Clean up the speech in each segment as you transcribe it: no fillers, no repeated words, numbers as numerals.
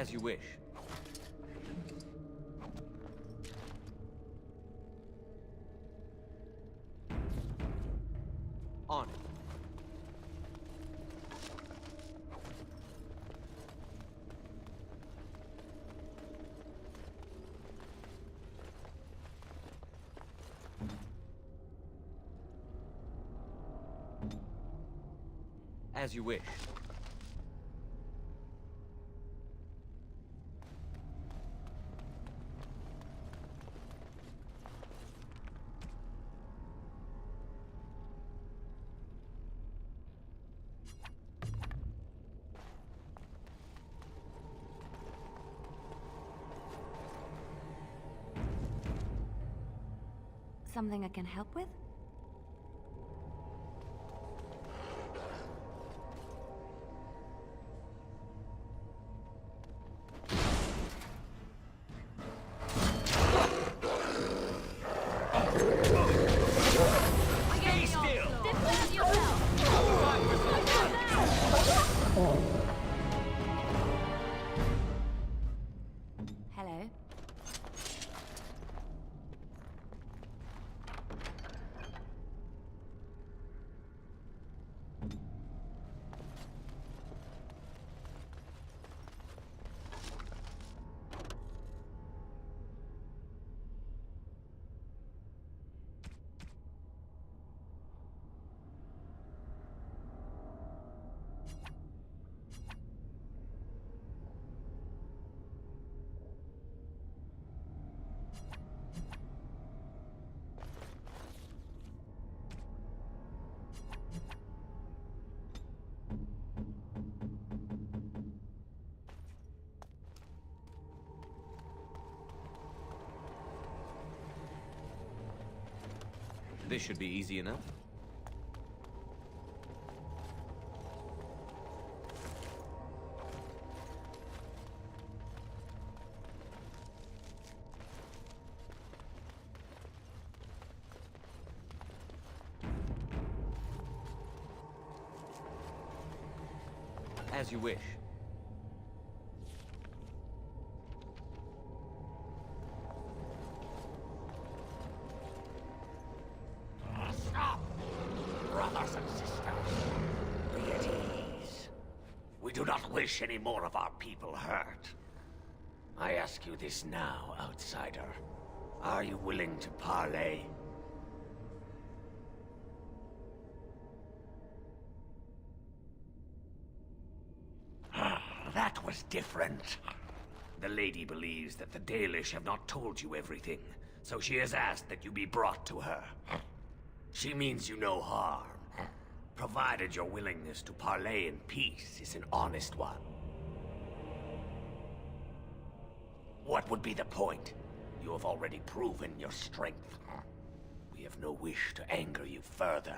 As you wish. On it. As you wish. Something I can help with? Stay still! Defend yourself! Hello? This should be easy enough. As you wish. Stop! Brothers and sisters, be at ease. We do not wish any more of our people hurt. I ask you this now, outsider. Are you willing to parley? That was different. The lady believes that the Dalish have not told you everything, so she has asked that you be brought to her. She means you no harm, provided your willingness to parley in peace is an honest one. What would be the point? You have already proven your strength. We have no wish to anger you further.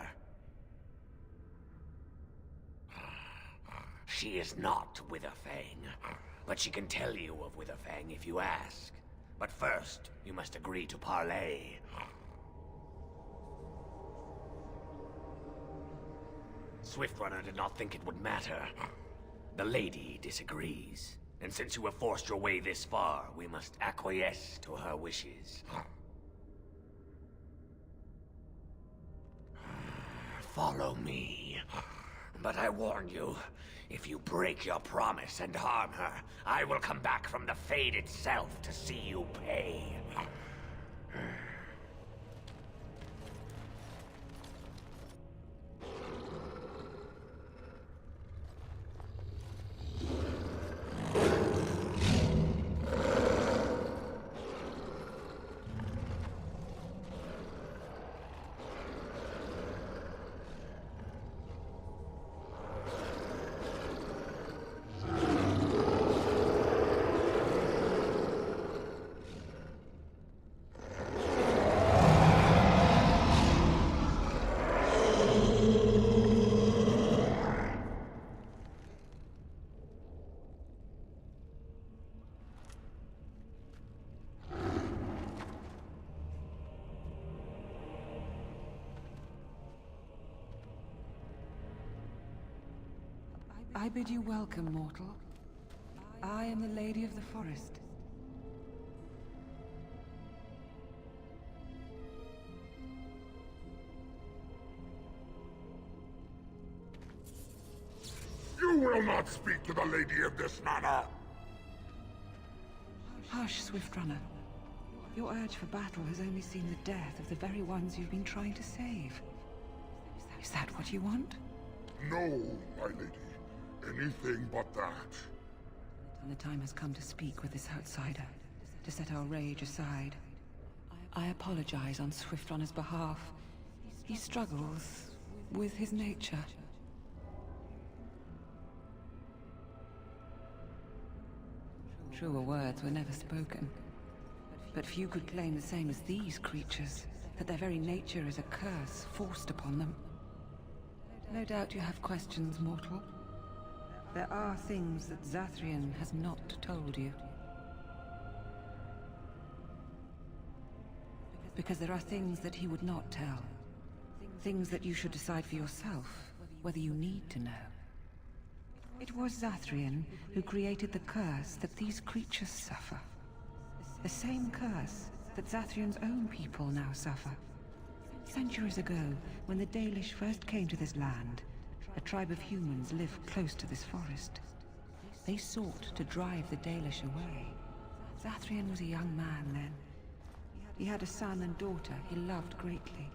She is not Witherfang, but she can tell you of Witherfang if you ask. But first, you must agree to parley. Swiftrunner did not think it would matter. The lady disagrees. And since you have forced your way this far, we must acquiesce to her wishes. Follow me. But I warn you, if you break your promise and harm her, I will come back from the Fade itself to see you pay. I bid you welcome, mortal. I am the Lady of the Forest. You will not speak to the lady in this manner! Hush, Swiftrunner. Your urge for battle has only seen the death of the very ones you've been trying to save. Is that what you want? No, my lady. Anything but that. And the time has come to speak with this outsider, to set our rage aside. I apologize on Swiftrunner's behalf. He struggles with his nature. Truer words were never spoken. But few could claim the same as these creatures, that their very nature is a curse forced upon them. No doubt you have questions, mortal. There are things that Zathrian has not told you. Because there are things that he would not tell. Things that you should decide for yourself, whether you need to know. It was Zathrian who created the curse that these creatures suffer. The same curse that Zathrian's own people now suffer. Centuries ago, when the Dalish first came to this land, a tribe of humans lived close to this forest. They sought to drive the Dalish away. Zathrian was a young man then. He had a son and daughter he loved greatly.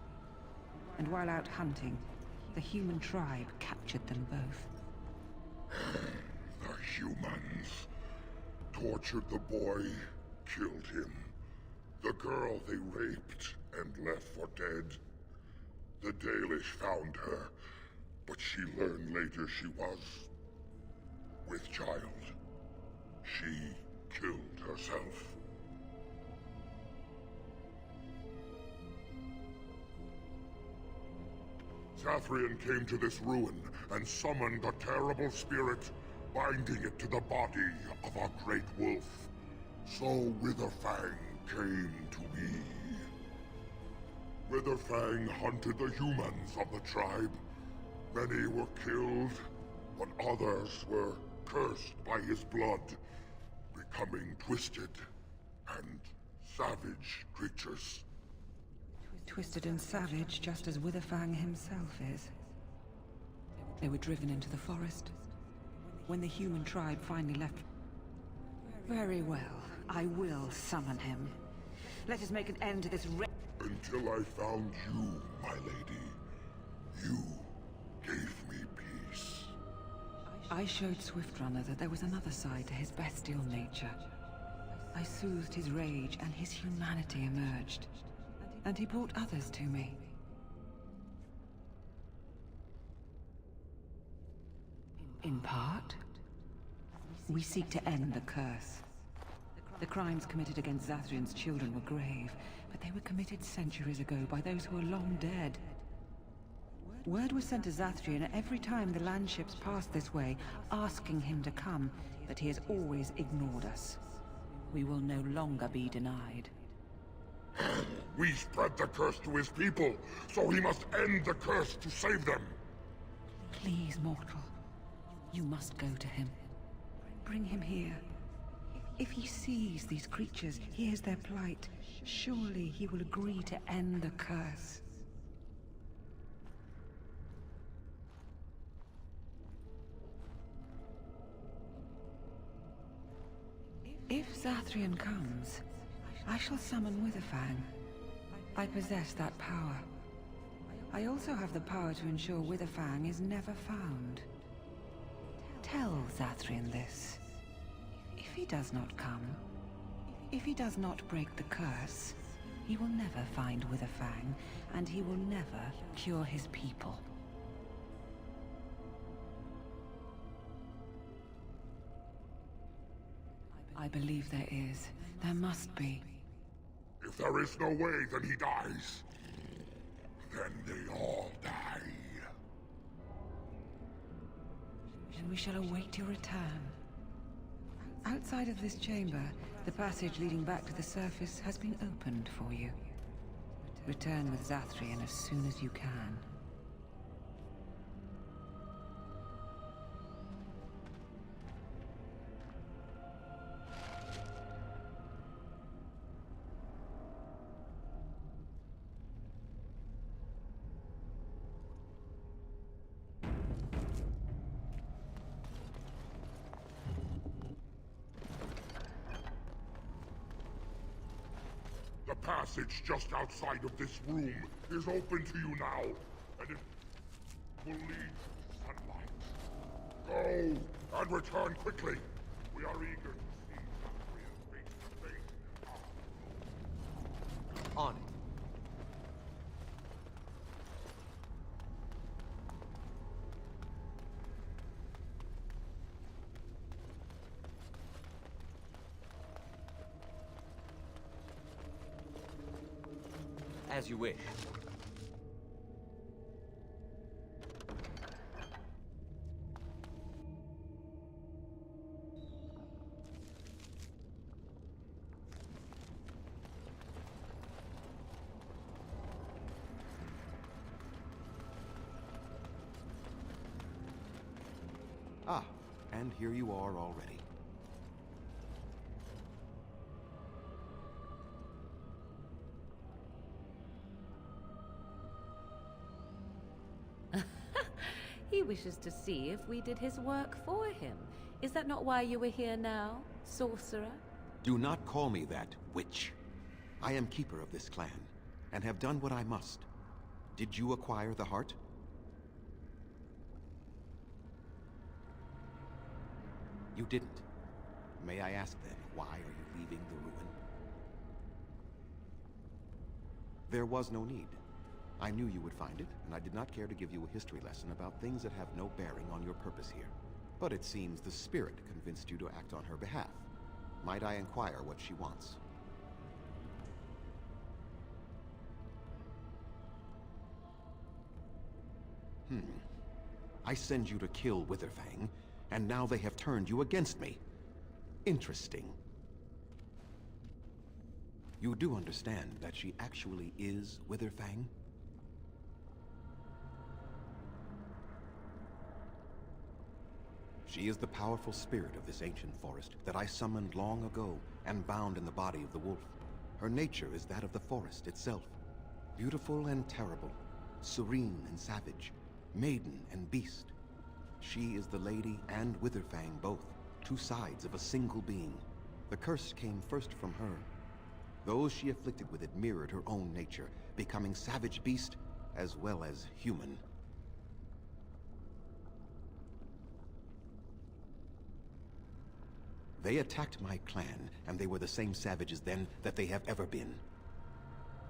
And while out hunting, the human tribe captured them both. The humans tortured the boy, killed him. The girl they raped and left for dead. The Dalish found her, but she learned later she was with child. She killed herself. Zathrian came to this ruin and summoned a terrible spirit, binding it to the body of a great wolf. So Witherfang came to be. Witherfang hunted the humans of the tribe. Many were killed, but others were cursed by his blood, becoming twisted and savage creatures. Twisted and savage, just as Witherfang himself is. They were driven into the forest. When the human tribe finally left... Very well, I will summon him. Let us make an end to this Until I found you, my lady. You gave me peace. I showed Swiftrunner that there was another side to his bestial nature. I soothed his rage and his humanity emerged. And he brought others to me. In part, we seek to end the curse. The crimes committed against Zathrian's children were grave, but they were committed centuries ago by those who are long dead. Word was sent to Zathrian every time the landships passed this way, asking him to come, but he has always ignored us. We will no longer be denied. We spread the curse to his people, so he must end the curse to save them. Please, mortal. You must go to him. Bring him here. If he sees these creatures, hears their plight, surely he will agree to end the curse. If Zathrian comes, I shall summon Witherfang. I possess that power. I also have the power to ensure Witherfang is never found. Tell Zathrian this. If he does not come, if he does not break the curse, he will never find Witherfang, and he will never cure his people. I believe there is. There must be. If there is no way, then he dies. Then they all die. And we shall await your return. Outside of this chamber, the passage leading back to the surface has been opened for you. Return with Zathrian as soon as you can. The passage just outside of this room is open to you now, and it will lead to sunlight. Go, and return quickly. We are eager to see Zathrian face to face. On it. As you wish. Ah, and here you are already. He wishes to see if we did his work for him. Is that not why you were here now, sorcerer? Do not call me that, witch. I am keeper of this clan, and have done what I must. Did you acquire the heart? You didn't. May I ask then, why are you leaving the ruin? There was no need. I knew you would find it, and I did not care to give you a history lesson about things that have no bearing on your purpose here. But it seems the Spirit convinced you to act on her behalf. Might I inquire what she wants? I send you to kill Witherfang, and now they have turned you against me. Interesting. You do understand that she actually is Witherfang? She is the powerful spirit of this ancient forest that I summoned long ago and bound in the body of the wolf. Her nature is that of the forest itself. Beautiful and terrible, serene and savage, maiden and beast. She is the lady and Witherfang both, two sides of a single being. The curse came first from her. Those she afflicted with it mirrored her own nature, becoming savage beast as well as human. They attacked my clan, and they were the same savages then that they have ever been.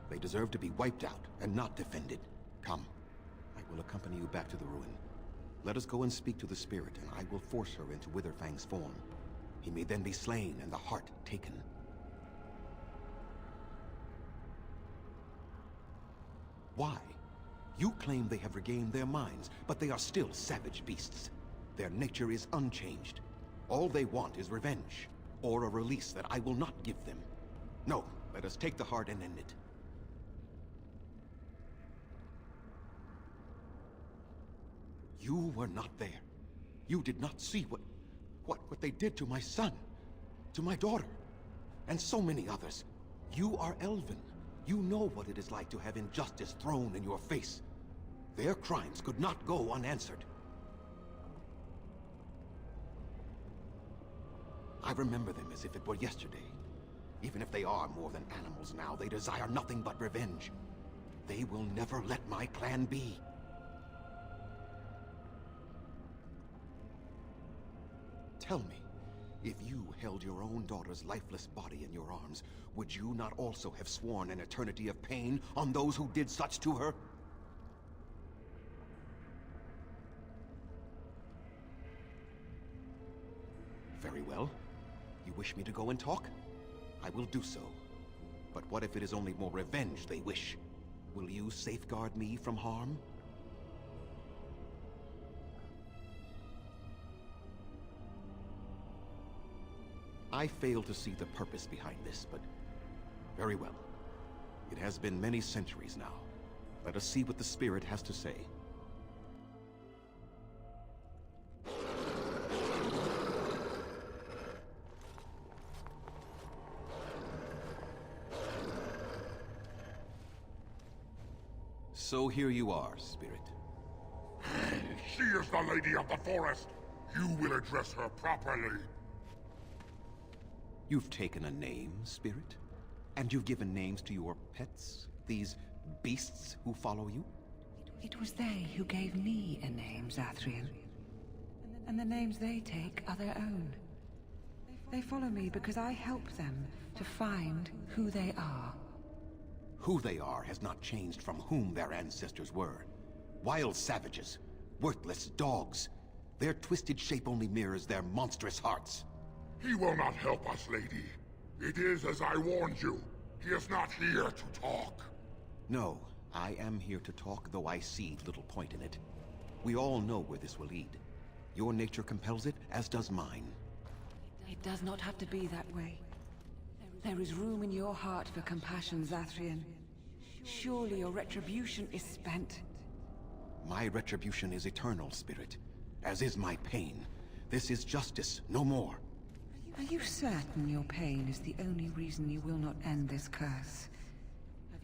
They deserve to be wiped out and not defended. Come, I will accompany you back to the ruin. Let us go and speak to the spirit, and I will force her into Witherfang's form. He may then be slain and the heart taken. Why? You claim they have regained their minds, but they are still savage beasts. Their nature is unchanged. All they want is revenge, or a release that I will not give them. No, let us take the heart and end it. You were not there. You did not see what they did to my son, to my daughter, and so many others. You are Elven. You know what it is like to have injustice thrown in your face. Their crimes could not go unanswered. I remember them as if it were yesterday. Even if they are more than animals now, they desire nothing but revenge. They will never let my clan be. Tell me, if you held your own daughter's lifeless body in your arms, would you not also have sworn an eternity of pain on those who did such to her? Very well. You wish me to go and talk? I will do so. But what if it is only more revenge they wish? Will you safeguard me from harm? I fail to see the purpose behind this, but very well. It has been many centuries now. Let us see what the spirit has to say. So here you are, spirit. She is the Lady of the Forest. You will address her properly. You've taken a name, spirit? And you've given names to your pets? These beasts who follow you? It was they who gave me a name, Zathrian. And the names they take are their own. They follow me because I help them to find who they are. Who they are has not changed from whom their ancestors were. Wild savages. Worthless dogs. Their twisted shape only mirrors their monstrous hearts. He will not help us, lady. It is as I warned you. He is not here to talk. No, I am here to talk, though I see little point in it. We all know where this will lead. Your nature compels it, as does mine. It does not have to be that way. There is room in your heart for compassion, Zathrian. Surely your retribution is spent. My retribution is eternal, Spirit. As is my pain. This is justice, no more. Are you certain your pain is the only reason you will not end this curse?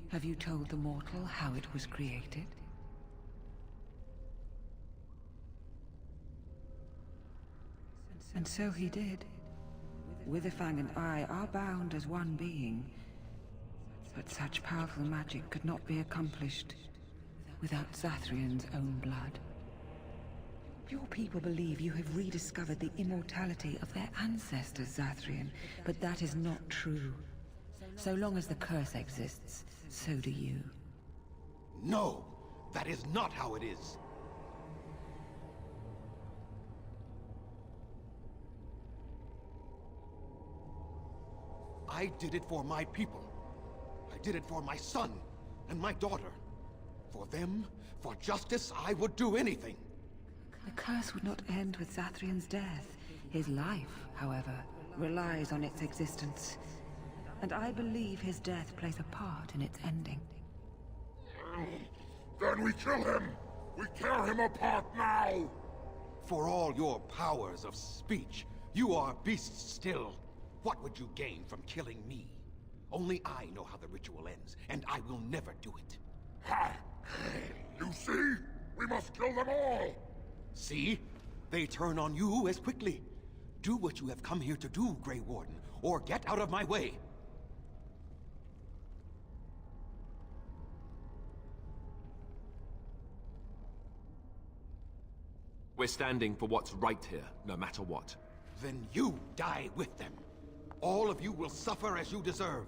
Have you told the mortal how it was created? And so he did. Witherfang and I are bound as one being. But such powerful magic could not be accomplished without Zathrian's own blood. Your people believe you have rediscovered the immortality of their ancestors, Zathrian, but that is not true. So long as the curse exists, so do you. No! That is not how it is! I did it for my people. I did it for my son and my daughter. For them, for justice, I would do anything. The curse would not end with Zathrian's death. His life, however, relies on its existence. And I believe his death plays a part in its ending. Then we kill him! We tear him apart now! For all your powers of speech, you are beasts still. What would you gain from killing me? Only I know how the ritual ends, and I will never do it. Ha! You see? We must kill them all! See? They turn on you as quickly. Do what you have come here to do, Grey Warden, or get out of my way. We're standing for what's right here, no matter what. Then you die with them. All of you will suffer as you deserve.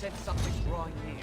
sense something drawing near.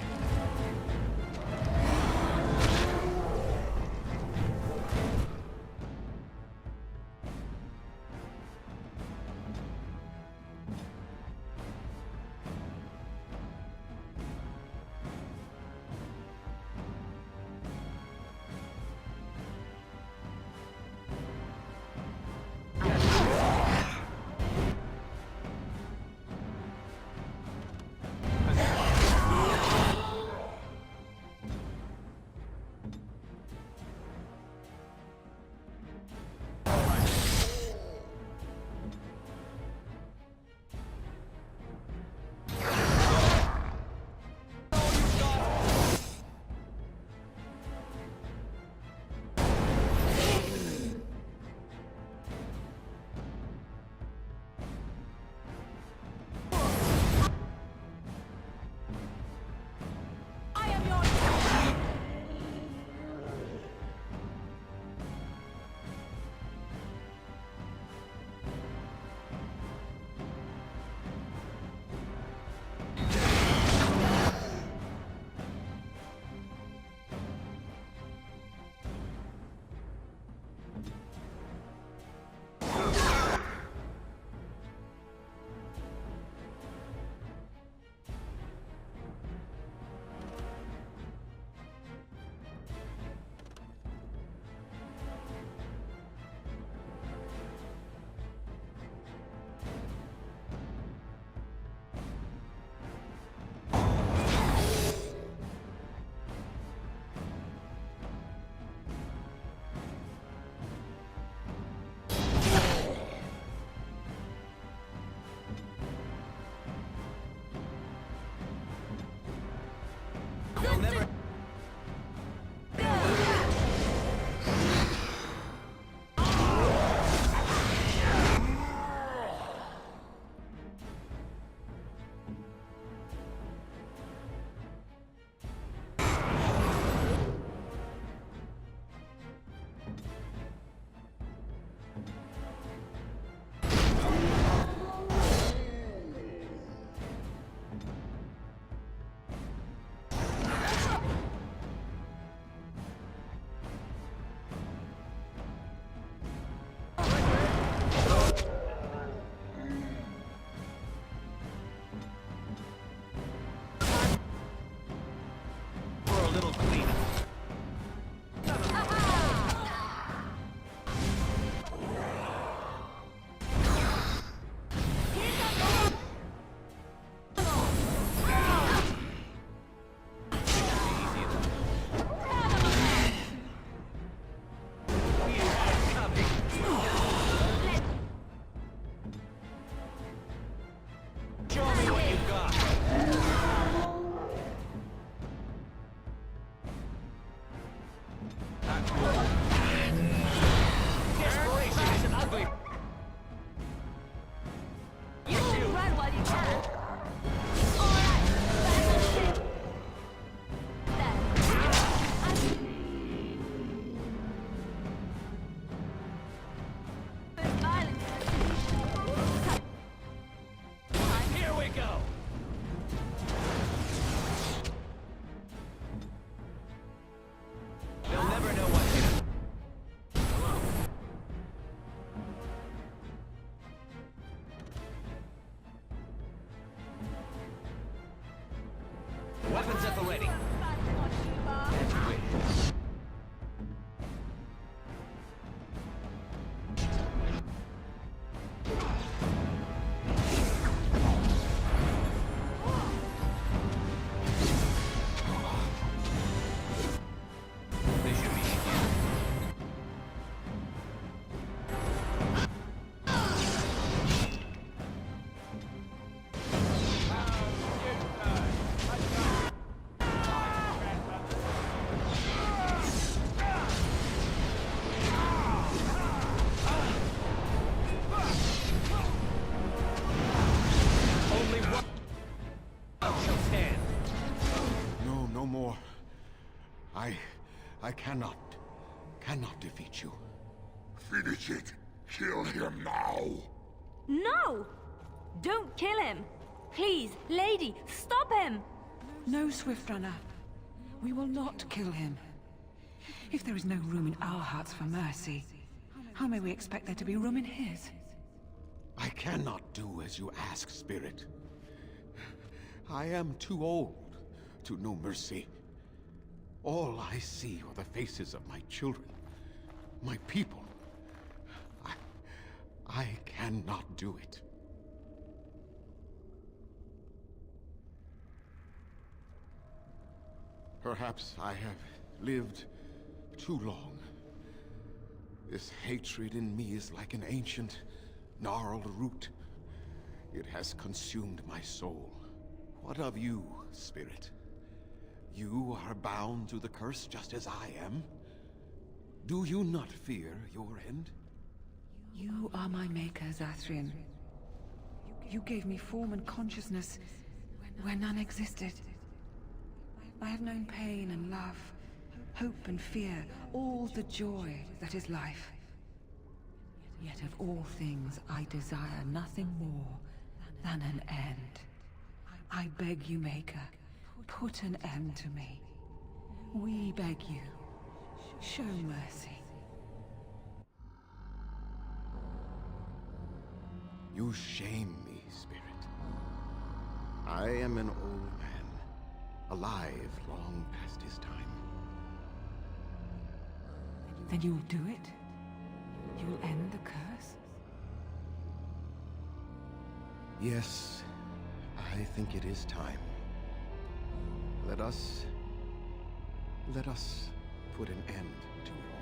Weapons at the ready. I cannot defeat you. Finish it. Kill him now. No! Don't kill him! Please, lady, stop him! No, Swift Runner. We will not kill him. If there is no room in our hearts for mercy, how may we expect there to be room in his? I cannot do as you ask, Spirit. I am too old to know mercy. All I see are the faces of my children, my people. I cannot do it. Perhaps I have lived too long. This hatred in me is like an ancient, gnarled root. It has consumed my soul. What of you, Spirit? You are bound to the curse just as I am. Do you not fear your end? You are my maker, Zathrian. You gave me form and consciousness where none existed. I have known pain and love, hope and fear, all the joy that is life. Yet of all things, I desire nothing more than an end. I beg you, Maker, put an end to me. We beg you, show mercy. You shame me, Spirit. I am an old man, alive long past his time. Then you will do it? You will end the curse? Yes, I think it is time. Let us put an end to it all.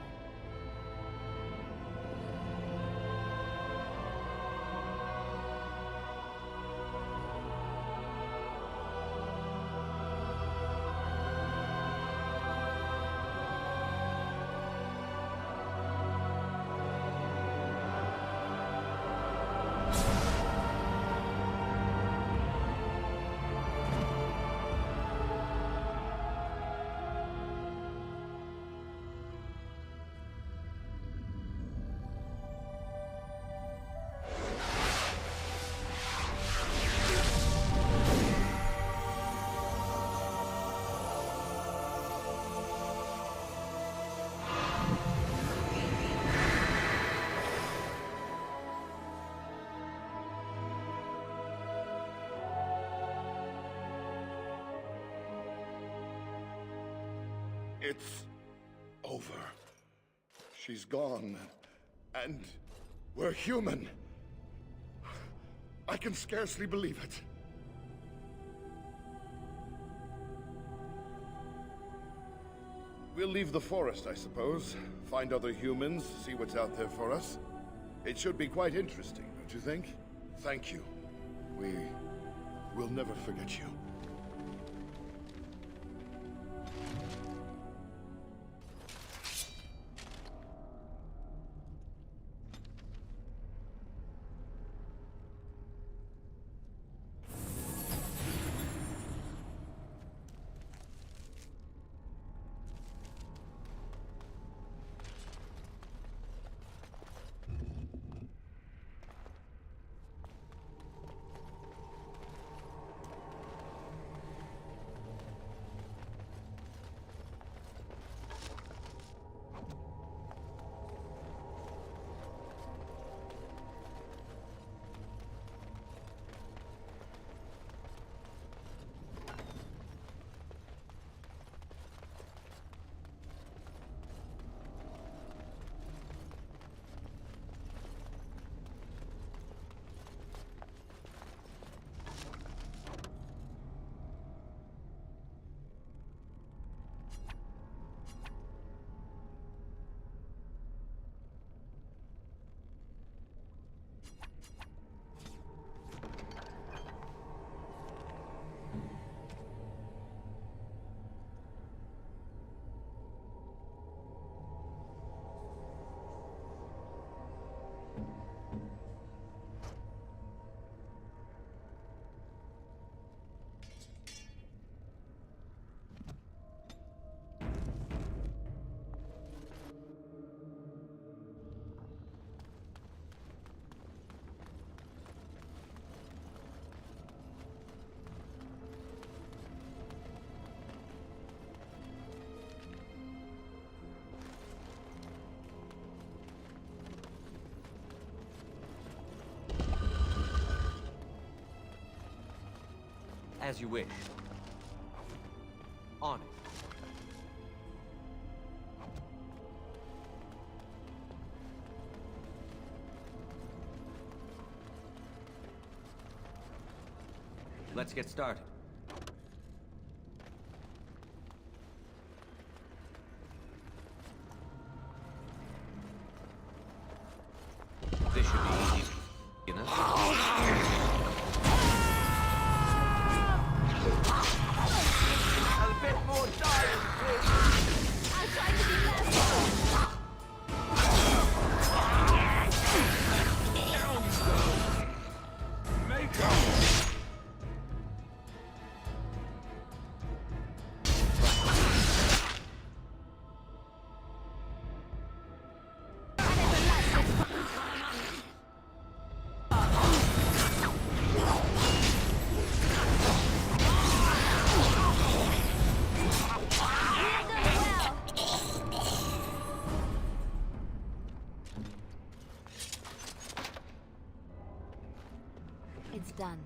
It's over. She's gone. And we're human. I can scarcely believe it. We'll leave the forest, I suppose. Find other humans, see what's out there for us. It should be quite interesting, don't you think? Thank you. We'll never forget you. As you wish. On it. Let's get started. This should be easy, you know? A bit more time, please. I'll try to be less. It's done.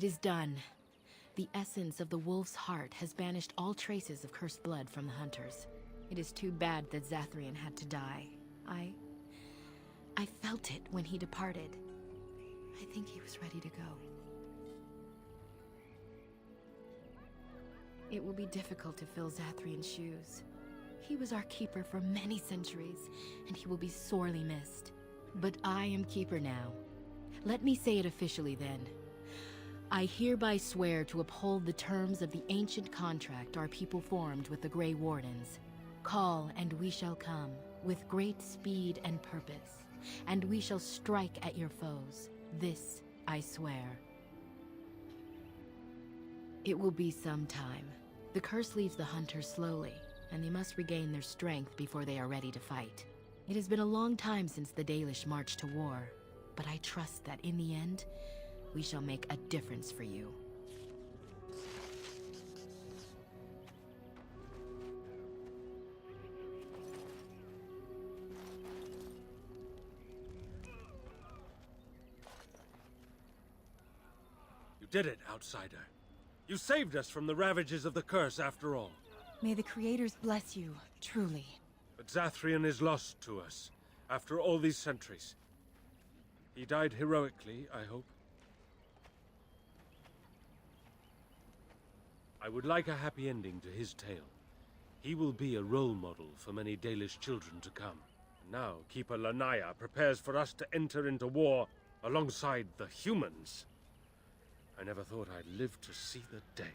It is done. The essence of the wolf's heart has banished all traces of cursed blood from the hunters. It is too bad that Zathrian had to die. I felt it when he departed. I think he was ready to go. It will be difficult to fill Zathrian's shoes. He was our keeper for many centuries, and he will be sorely missed. But I am keeper now. Let me say it officially then. I hereby swear to uphold the terms of the ancient contract our people formed with the Grey Wardens. Call, and we shall come, with great speed and purpose, and we shall strike at your foes. This I swear. It will be some time. The curse leaves the hunters slowly, and they must regain their strength before they are ready to fight. It has been a long time since the Dalish marched to war, but I trust that in the end, we shall make a difference for you. You did it, outsider. You saved us from the ravages of the curse after all. May the Creators bless you, truly. But Zathrian is lost to us, after all these centuries. He died heroically, I hope. I would like a happy ending to his tale. He will be a role model for many Dalish children to come. Now, Keeper Lanaya prepares for us to enter into war alongside the humans. I never thought I'd live to see the day.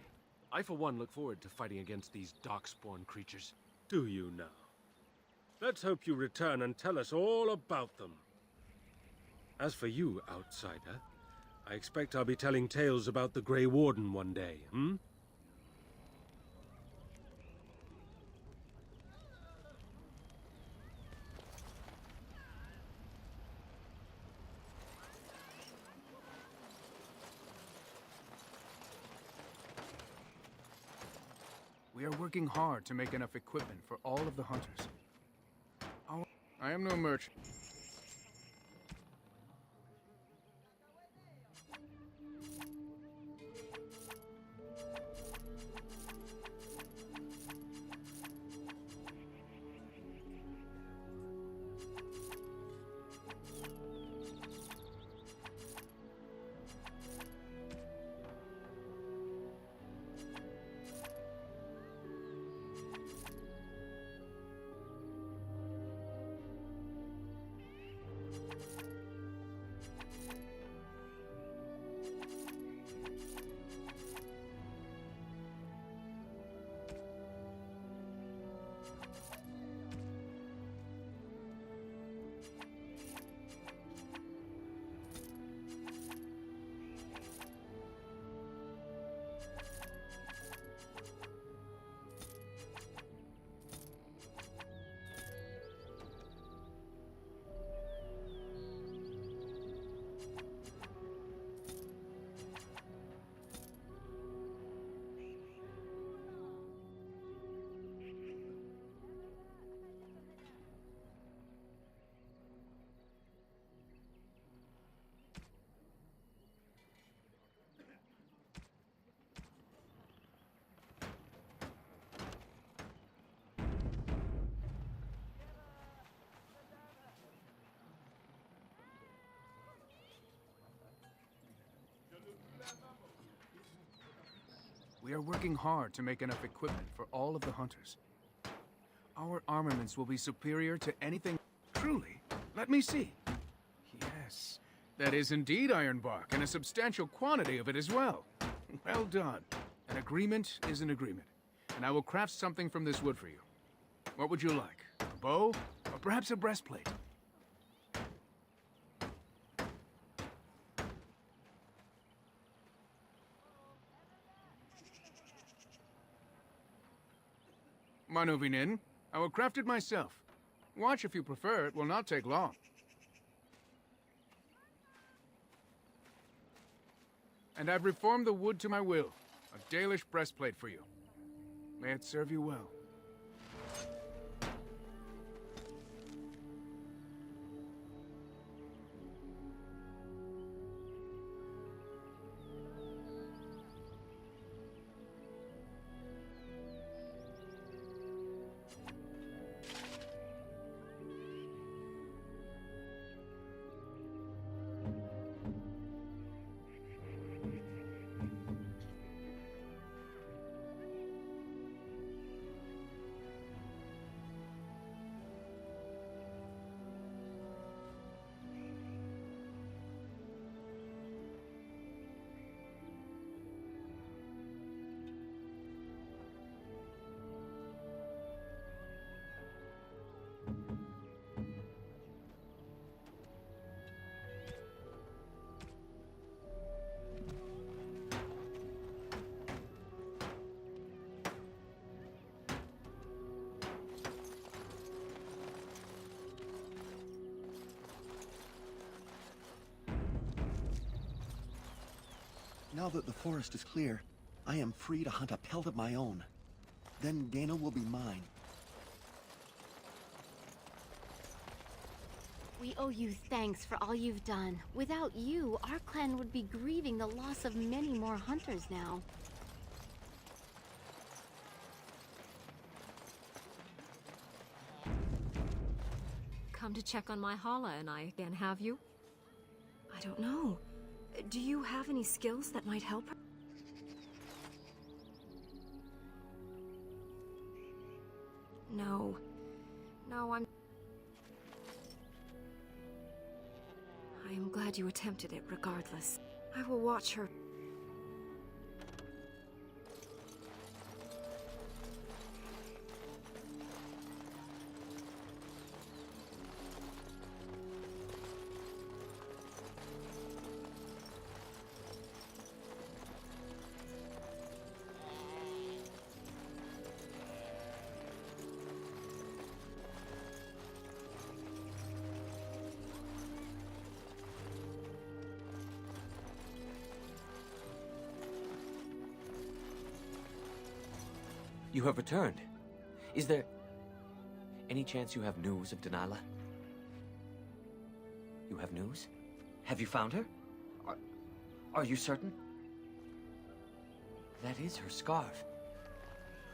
I, for one, look forward to fighting against these darkspawn creatures. Do you now? Let's hope you return and tell us all about them. As for you, outsider, I expect I'll be telling tales about the Grey Warden one day, hmm? We are working hard to make enough equipment for all of the hunters. I am no merchant. We are working hard to make enough equipment for all of the hunters. Our armaments will be superior to anything... Truly? Let me see. Yes, that is indeed ironbark, and a substantial quantity of it as well. Well done. An agreement is an agreement, and I will craft something from this wood for you. What would you like? A bow? Or perhaps a breastplate? Manuvinin, I will craft it myself. Watch if you prefer, it will not take long. And I've reformed the wood to my will. A Dalish breastplate for you. May it serve you well. Now that the forest is clear, I am free to hunt a pelt of my own. Then Dana will be mine. We owe you thanks for all you've done. Without you, our clan would be grieving the loss of many more hunters now. Come to check on my Hala and I again, have you? I don't know. Do you have any skills that might help her? No. No, I am glad you attempted it regardless. I will watch her. You have returned. Is there any chance you have news of Delilah? You have news? Have you found her? Are you certain? That is her scarf.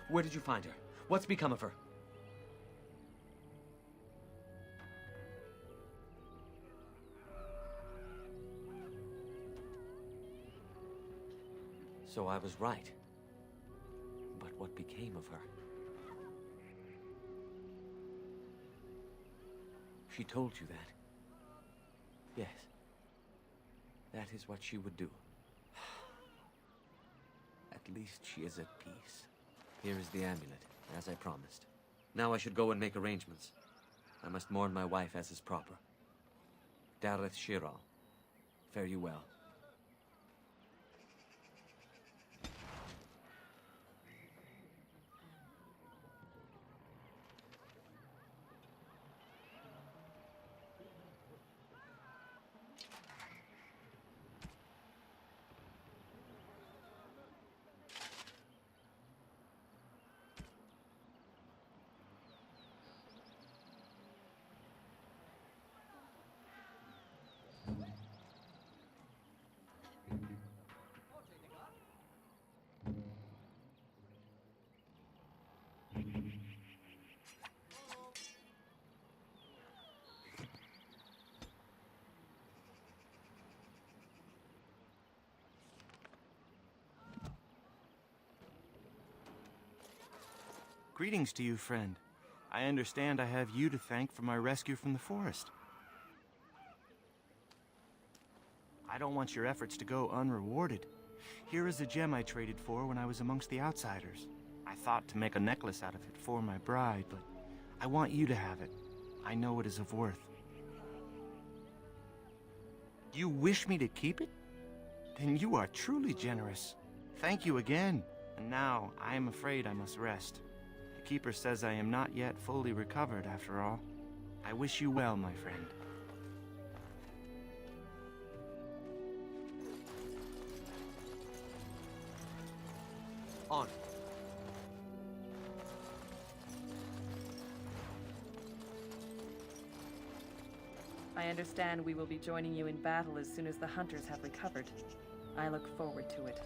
Where did you find her? What's become of her? So I was right. But what became of her? She told you that? Yes. That is what she would do. At least she is at peace. Here is the amulet, as I promised. Now I should go and make arrangements. I must mourn my wife as is proper. Dareth Shiral, fare you well. Greetings to you, friend. I understand I have you to thank for my rescue from the forest. I don't want your efforts to go unrewarded. Here is a gem I traded for when I was amongst the outsiders. I thought to make a necklace out of it for my bride, but I want you to have it. I know it is of worth. You wish me to keep it? Then you are truly generous. Thank you again. And now, I am afraid I must rest. The Keeper says I am not yet fully recovered, after all. I wish you well, my friend. On. I understand we will be joining you in battle as soon as the hunters have recovered. I look forward to it.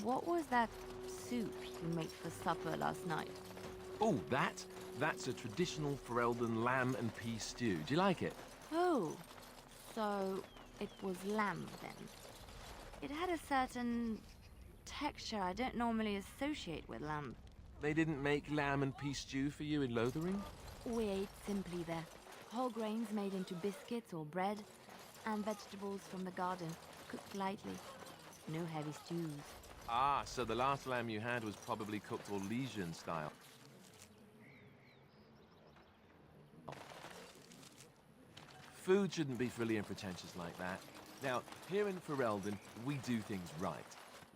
What was that soup you made for supper last night? Oh, that's a traditional Ferelden lamb and pea stew. Do you like it? Oh, so it was lamb then. It had a certain texture I don't normally associate with lamb. They didn't make lamb and pea stew for you in Lothering? We ate simply there. Whole grains made into biscuits or bread, and vegetables from the garden, cooked lightly. No heavy stews. Ah, so the last lamb you had was probably cooked Orlesian style. Food shouldn't be frilly and pretentious like that. Now, here in Ferelden, we do things right.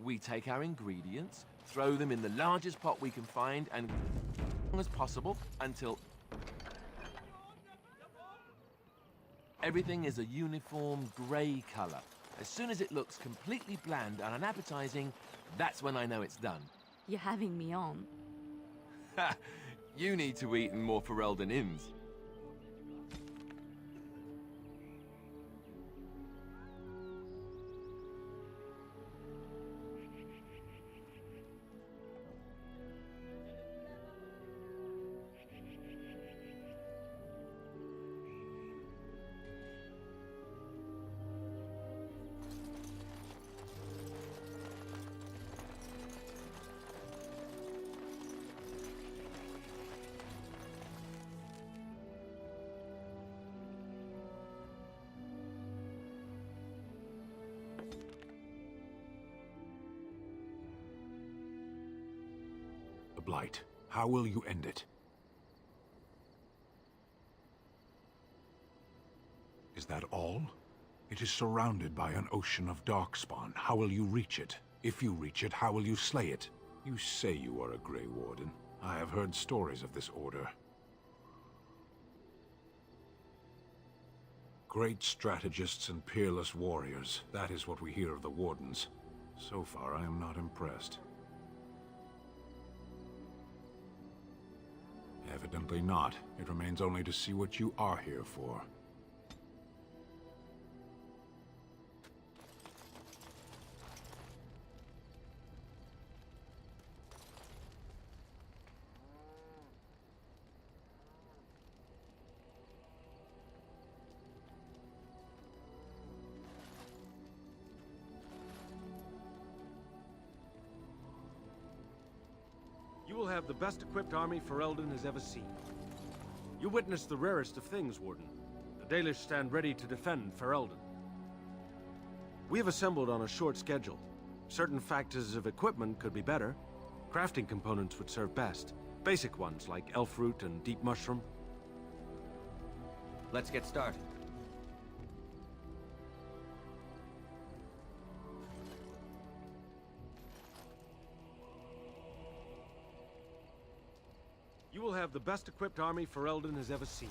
We take our ingredients, throw them in the largest pot we can find, and as possible until everything is a uniform grey colour. As soon as it looks completely bland and unappetizing, that's when I know it's done. You're having me on. Ha! You need to eat more Ferelden inns. The Blight. How will you end it? Is that all? It is surrounded by an ocean of darkspawn. How will you reach it? If you reach it, how will you slay it? You say you are a Grey Warden. I have heard stories of this order. Great strategists and peerless warriors. That is what we hear of the Wardens. So far, I am not impressed. Evidently not. It remains only to see what you are here for. You will have the best equipped army Ferelden has ever seen. You witnessed the rarest of things, Warden. The Dalish stand ready to defend Ferelden. We have assembled on a short schedule. Certain factors of equipment could be better. Crafting components would serve best. Basic ones like elf root and deep mushroom. Let's get started. You will have the best equipped army Ferelden has ever seen.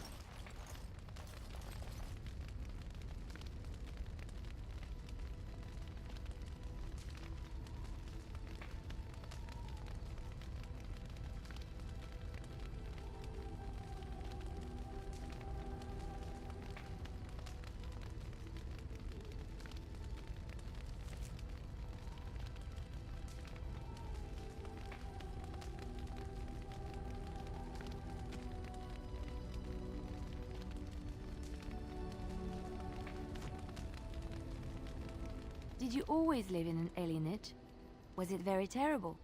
Did you always live in an alienage? Was it very terrible?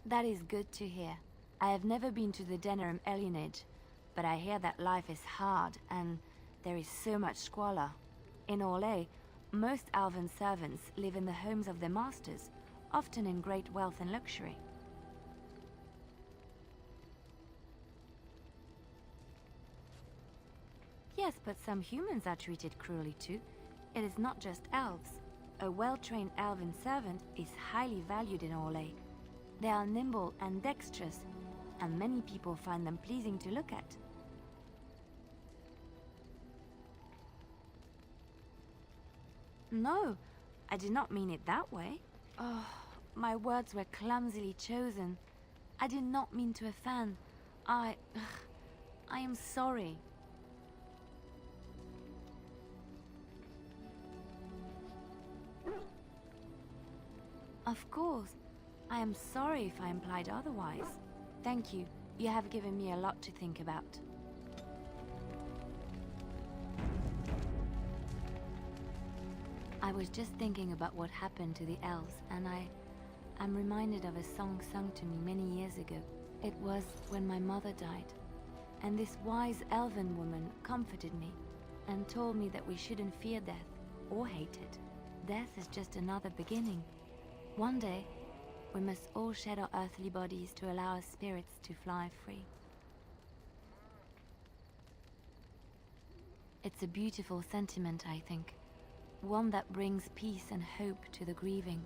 That is good to hear. I have never been to the Denerim alienage, but I hear that life is hard and there is so much squalor. In Orlais, most Alvan servants live in the homes of their masters, often in great wealth and luxury. Yes, but some humans are treated cruelly too. It is not just elves. A well-trained elven servant is highly valued in Orlais. They are nimble and dexterous, and many people find them pleasing to look at. No, I did not mean it that way. Oh, my words were clumsily chosen. I did not mean to offend. I am sorry. Of course. I am sorry if I implied otherwise. Thank you. You have given me a lot to think about. I was just thinking about what happened to the elves, and I'm reminded of a song sung to me many years ago. It was when my mother died, and this wise elven woman comforted me and told me that we shouldn't fear death or hate it. Death is just another beginning. One day, we must all shed our earthly bodies to allow our spirits to fly free. It's a beautiful sentiment, I think. One that brings peace and hope to the grieving.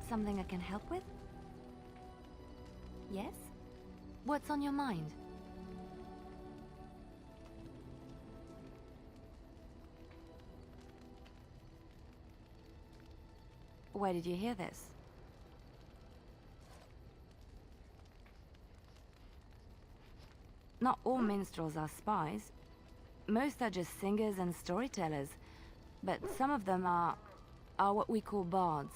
Something I can help with? Yes? What's on your mind? Where did you hear this? Not all minstrels are spies. Most are just singers and storytellers, but some of them are what we call bards.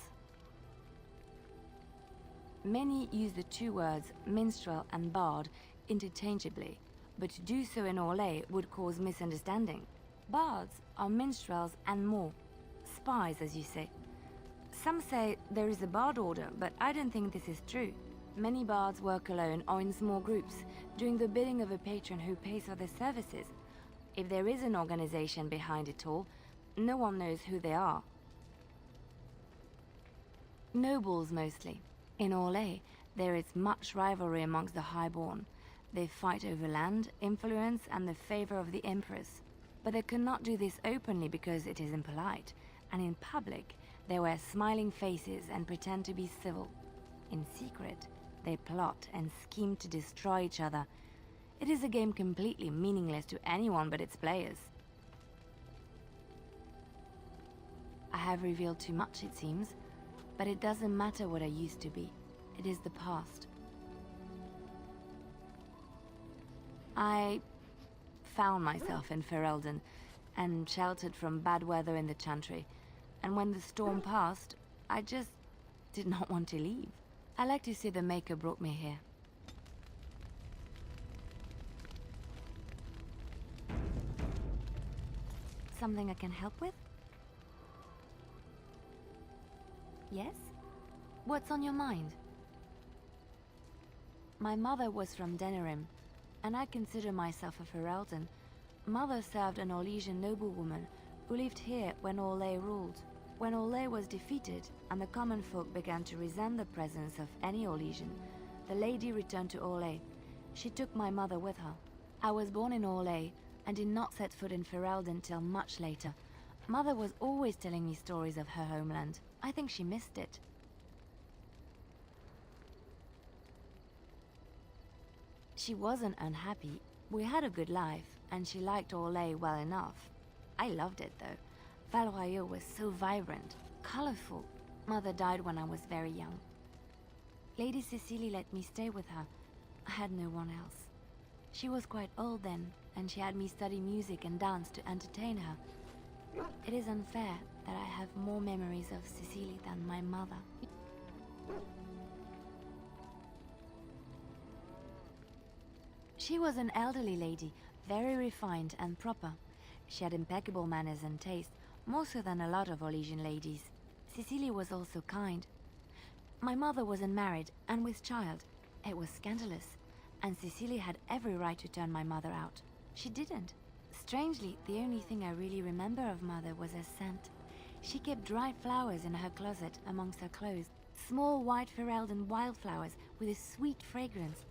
Many use the two words minstrel and bard interchangeably, but to do so in Orlais would cause misunderstanding. Bards are minstrels and more. Spies, as you say. Some say there is a bard order, but I don't think this is true. Many bards work alone or in small groups, doing the bidding of a patron who pays for their services. If there is an organization behind it all, no one knows who they are. Nobles mostly. In Orlais, there is much rivalry amongst the highborn. They fight over land, influence, and the favor of the Empress. But they cannot do this openly because it is impolite, and in public, they wear smiling faces and pretend to be civil. In secret, they plot and scheme to destroy each other. It is a game completely meaningless to anyone but its players. I have revealed too much, it seems. But it doesn't matter what I used to be. It is the past. I found myself in Ferelden and sheltered from bad weather in the Chantry. And when the storm passed, I just did not want to leave. I like to say the Maker brought me here. Something I can help with? Yes? What's on your mind? My mother was from Denerim, and I consider myself a Ferelden. Mother served an Orlesian noblewoman who lived here when Orlais ruled. When Orlais was defeated, and the common folk began to resent the presence of any Orlesian, the lady returned to Orlais. She took my mother with her. I was born in Orlais, and did not set foot in Ferelden till much later. Mother was always telling me stories of her homeland. I think she missed it. She wasn't unhappy. We had a good life, and she liked Orlais well enough. I loved it, though. Val Royeaux was so vibrant, colorful. Mother died when I was very young. Lady Cecilie let me stay with her. I had no one else. She was quite old then, and she had me study music and dance to entertain her. It is unfair that I have more memories of Cecilie than my mother. She was an elderly lady, very refined and proper. She had impeccable manners and taste, more so than a lot of Orlesian ladies. Cecilie was also kind. My mother was unmarried and with child. It was scandalous, and Cecilie had every right to turn my mother out. She didn't. Strangely, the only thing I really remember of Mother was her scent. She kept dried flowers in her closet amongst her clothes. Small white Ferelden wildflowers with a sweet fragrance.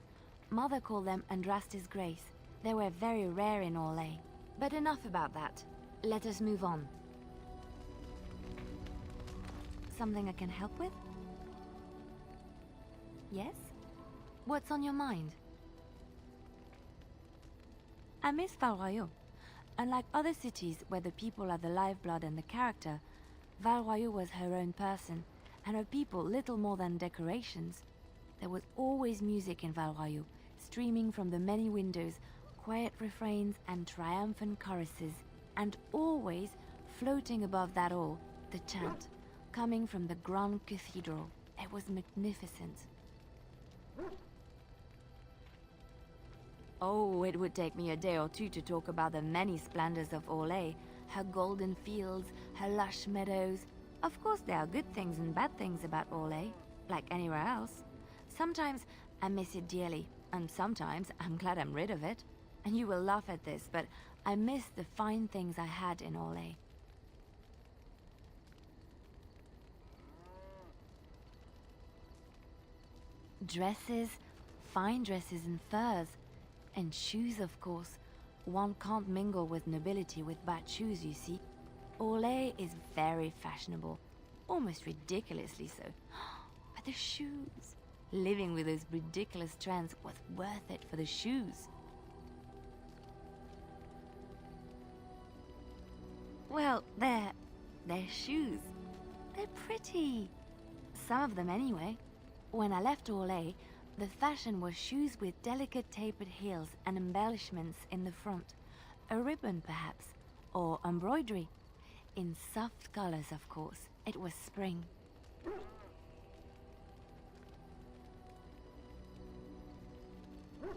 Mother called them Andrastis Grace. They were very rare in Orlais. But enough about that. Let us move on. Something I can help with? Yes? What's on your mind? I miss Val Royeaux. Unlike other cities where the people are the lifeblood and the character, Val Royeaux was her own person, and her people little more than decorations. There was always music in Val Royeaux, streaming from the many windows, quiet refrains and triumphant choruses, and always, floating above that all, the chant, coming from the Grand Cathedral. It was magnificent. Oh, it would take me a day or two to talk about the many splendors of Orlais, her golden fields, her lush meadows. Of course, there are good things and bad things about Orlais, like anywhere else. Sometimes I miss it dearly, and sometimes I'm glad I'm rid of it. And you will laugh at this, but I miss the fine things I had in Orlais. Dresses, fine dresses and furs. And shoes, of course. One can't mingle with nobility with bad shoes, you see. Orlais is very fashionable. Almost ridiculously so. But the shoes. Living with those ridiculous trends was worth it for the shoes. Well, they're shoes. They're pretty. Some of them anyway. When I left Orlais, the fashion was shoes with delicate tapered heels and embellishments in the front. A ribbon, perhaps, or embroidery. In soft colors, of course. It was spring.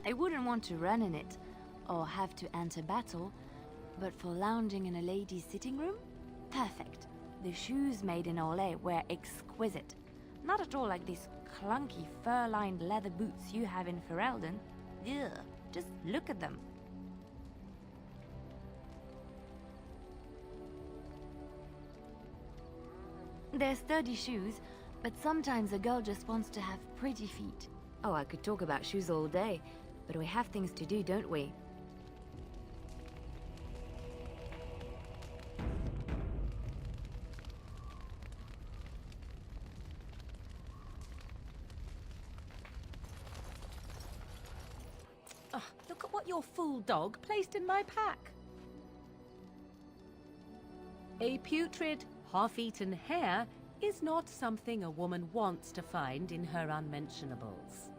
I wouldn't want to run in it, or have to enter battle, but for lounging in a lady's sitting room? Perfect. The shoes made in Orlais were exquisite. Not at all like these clunky fur-lined leather boots you have in Ferelden. Ugh, just look at them. They're sturdy shoes, but sometimes a girl just wants to have pretty feet. Oh, I could talk about shoes all day, but we have things to do, don't we? Look at what your fool dog placed in my pack. A putrid, half-eaten hare is not something a woman wants to find in her unmentionables.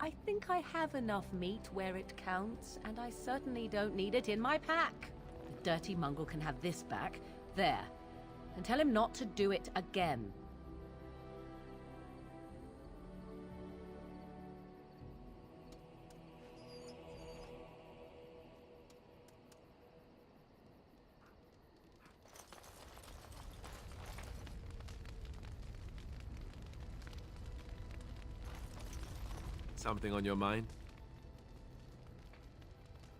I think I have enough meat where it counts, and I certainly don't need it in my pack. The dirty mongrel can have this back. There. And tell him not to do it again. Something on your mind?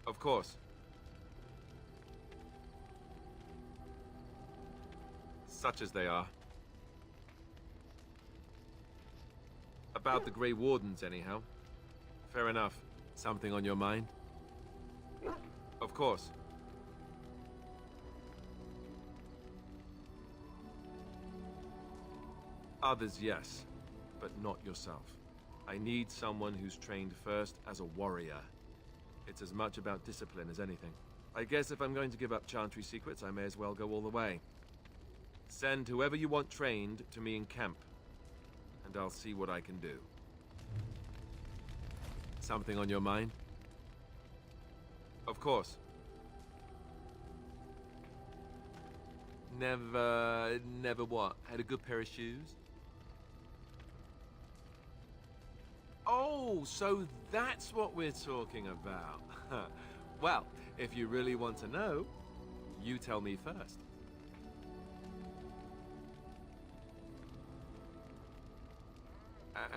Of course. Such as they are. About the Grey Wardens, anyhow. Fair enough. Something on your mind? Of course. Others, yes, but not yourself. I need someone who's trained first as a warrior. It's as much about discipline as anything. I guess if I'm going to give up Chantry secrets, I may as well go all the way. Send whoever you want trained to me in camp, and I'll see what I can do. Something on your mind? Of course. Never what? Had a good pair of shoes? Oh, so that's what we're talking about. Well, if you really want to know, you tell me first.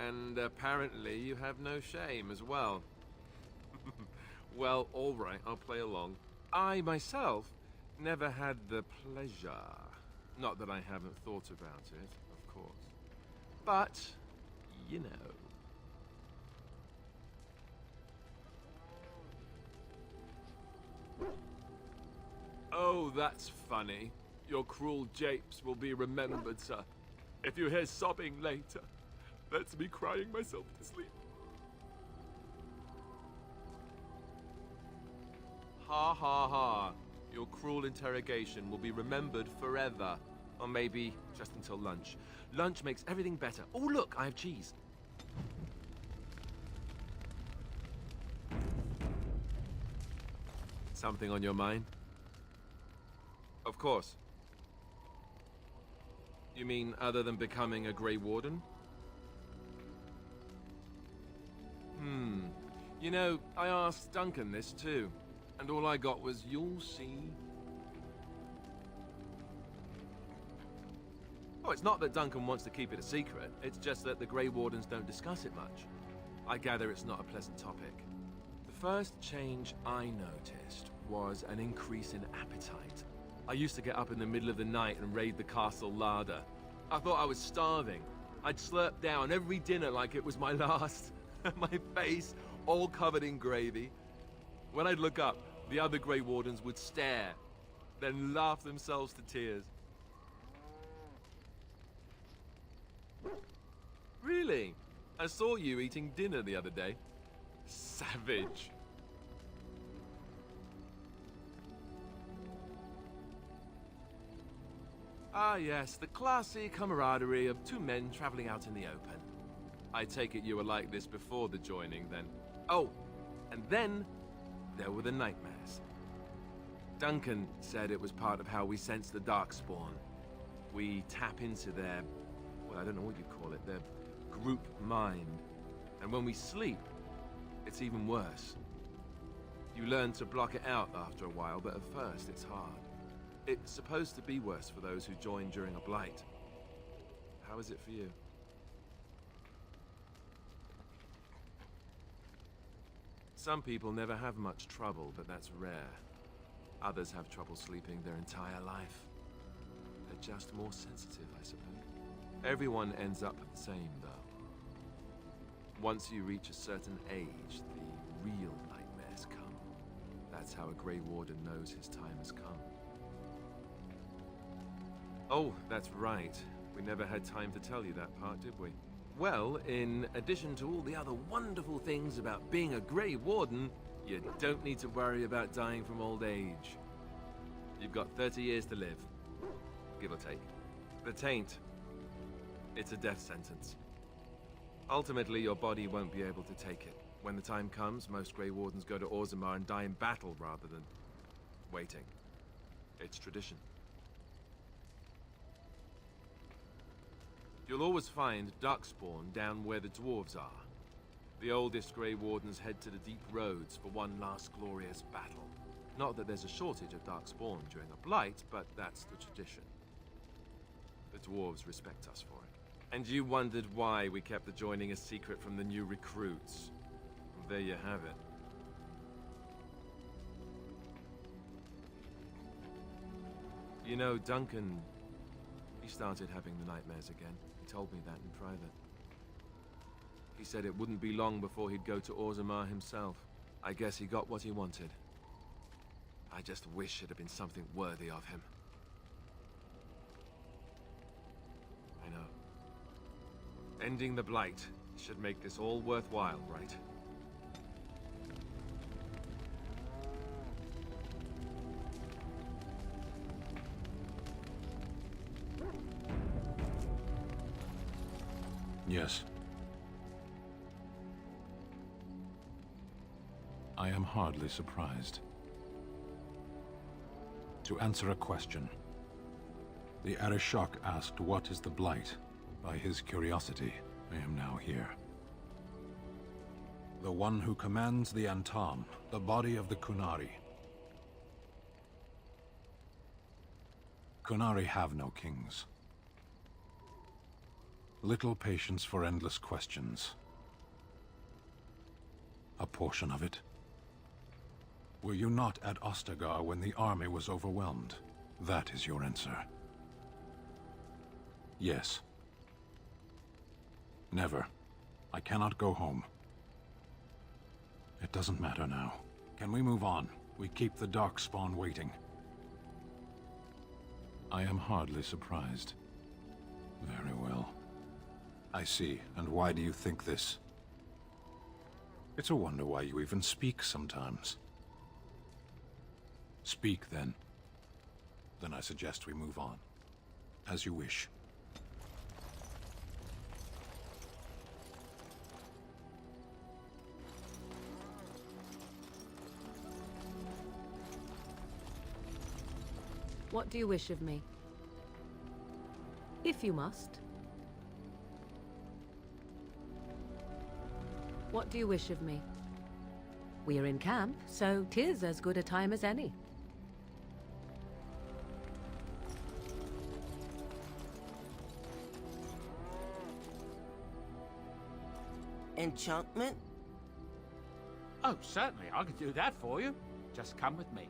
And apparently you have no shame as well. Well, all right, I'll play along. I myself never had the pleasure. Not that I haven't thought about it, of course. But, you know. Oh, that's funny. Your cruel japes will be remembered, sir. If you hear sobbing later, that's me crying myself to sleep. Ha ha ha. Your cruel interrogation will be remembered forever. Or maybe just until lunch. Lunch makes everything better. Oh, look, I have cheese. Something on your mind? Of course. You mean other than becoming a Grey Warden? You know, I asked Duncan this too, and all I got was, "You'll see." Oh, it's not that Duncan wants to keep it a secret, it's just that the Grey Wardens don't discuss it much. I gather it's not a pleasant topic. The first change I noticed was an increase in appetite. I used to get up in the middle of the night and raid the castle larder. I thought I was starving. I'd slurp down every dinner like it was my last. My face all covered in gravy. When I'd look up, the other Grey Wardens would stare, then laugh themselves to tears. Really? I saw you eating dinner the other day. Savage. Ah yes, the classy camaraderie of two men traveling out in the open. I take it you were like this before the joining, then. Oh, and then there were the nightmares. Duncan said it was part of how we sense the Darkspawn. We tap into their, well, I don't know what you'd call it, their group mind. And when we sleep, it's even worse. You learn to block it out after a while, but at first it's hard. It's supposed to be worse for those who join during a blight. How is it for you? Some people never have much trouble, but that's rare. Others have trouble sleeping their entire life. They're just more sensitive, I suppose. Everyone ends up the same, though. Once you reach a certain age, the real nightmares come. That's how a Grey Warden knows his time has come. Oh, that's right. We never had time to tell you that part, did we? Well, in addition to all the other wonderful things about being a Grey Warden, you don't need to worry about dying from old age. You've got 30 years to live, give or take. The Taint, it's a death sentence. Ultimately, your body won't be able to take it. When the time comes, most Grey Wardens go to Orzammar and die in battle rather than waiting. It's tradition. You'll always find Darkspawn down where the dwarves are. The oldest Grey Wardens head to the deep roads for one last glorious battle. Not that there's a shortage of Darkspawn during a blight, but that's the tradition. The dwarves respect us for it. And you wondered why we kept the joining a secret from the new recruits. there you have it. You know, Duncan, he started having the nightmares again. He told me that in private. He said it wouldn't be long before he'd go to Orzammar himself. I guess he got what he wanted. I just wish it had been something worthy of him. I know. Ending the Blight should make this all worthwhile, right? Yes. I am hardly surprised. To answer a question, the Arishok asked what is the Blight. By his curiosity, I am now here. The one who commands the Antam, the body of the Qunari. Qunari have no kings. Little patience for endless questions. A portion of it. Were you not at Ostagar when the army was overwhelmed? That is your answer. Yes. Never. I cannot go home. It doesn't matter now. Can we move on? We keep the Darkspawn waiting. I am hardly surprised. Very well. I see. And why do you think this? It's a wonder why you even speak sometimes. Speak, then. Then I suggest we move on. As you wish. What do you wish of me? If you must. What do you wish of me? We are in camp, so 'tis as good a time as any. Enchantment? Oh, certainly. I could do that for you. Just come with me.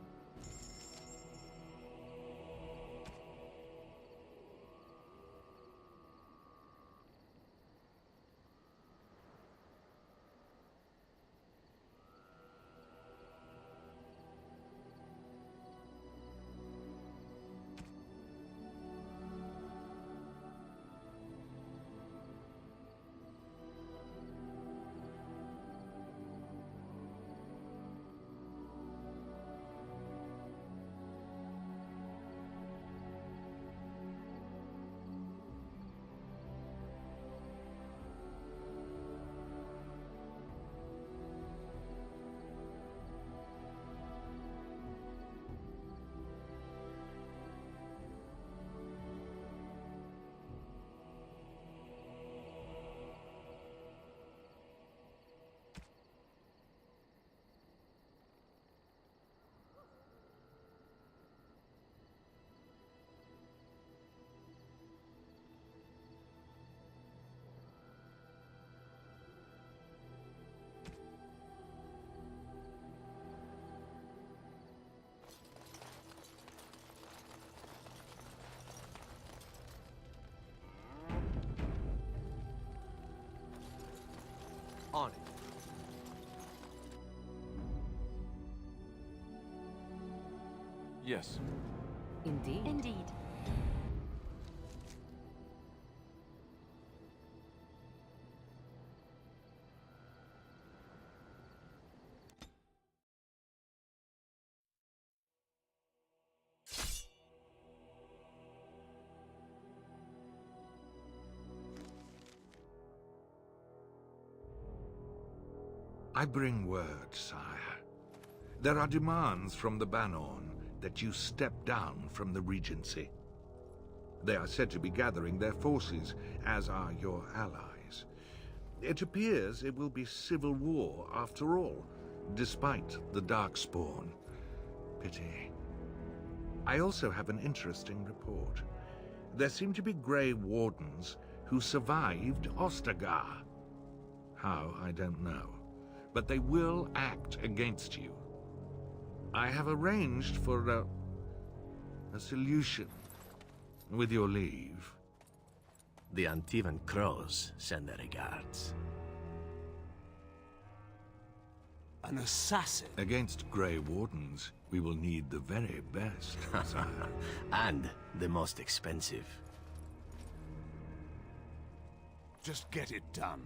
On it. Yes. Indeed. Indeed. I bring word, sire. There are demands from the Bannorn that you step down from the Regency. They are said to be gathering their forces, as are your allies. It appears it will be civil war after all, despite the Darkspawn. Pity. I also have an interesting report. There seem to be Grey Wardens who survived Ostagar. How, I don't know. but they will act against you. I have arranged for a solution, with your leave. The Antivan Crows send their regards. An assassin? Against Grey Wardens, we will need the very best, sire. And the most expensive. Just get it done.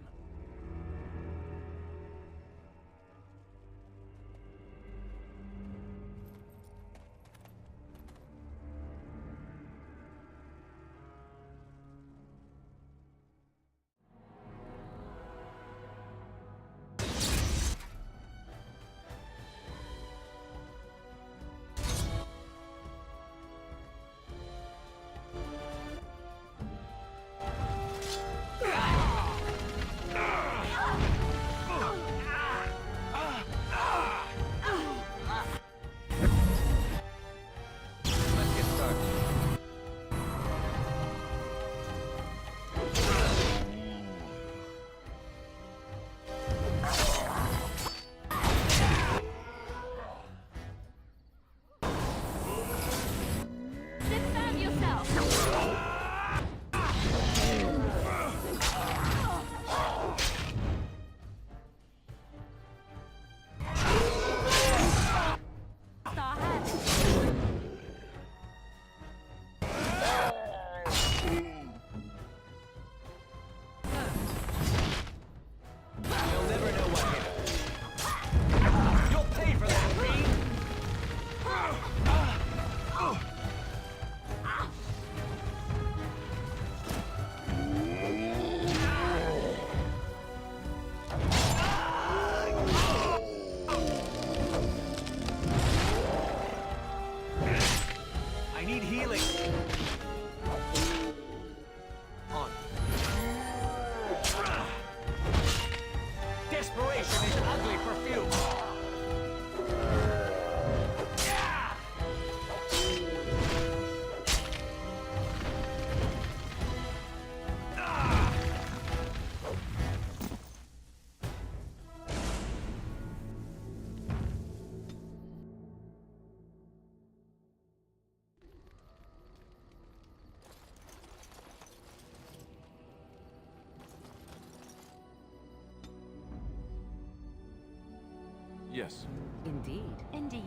Yes. Indeed. Indeed.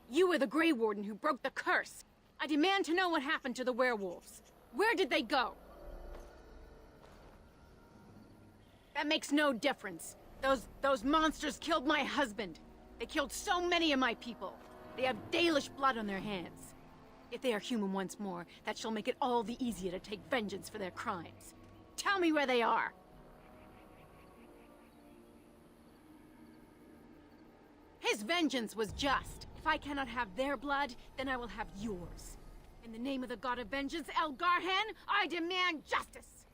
You were the Grey Warden who broke the curse. I demand to know what happened to the werewolves. Where did they go? That makes no difference. Those monsters killed my husband. They killed so many of my people. They have Dalish blood on their hands. If they are human once more, that shall make it all the easier to take vengeance for their crimes. Tell me where they are. His vengeance was just. If I cannot have their blood, then I will have yours. In the name of the god of vengeance, Elgar'han, I demand justice!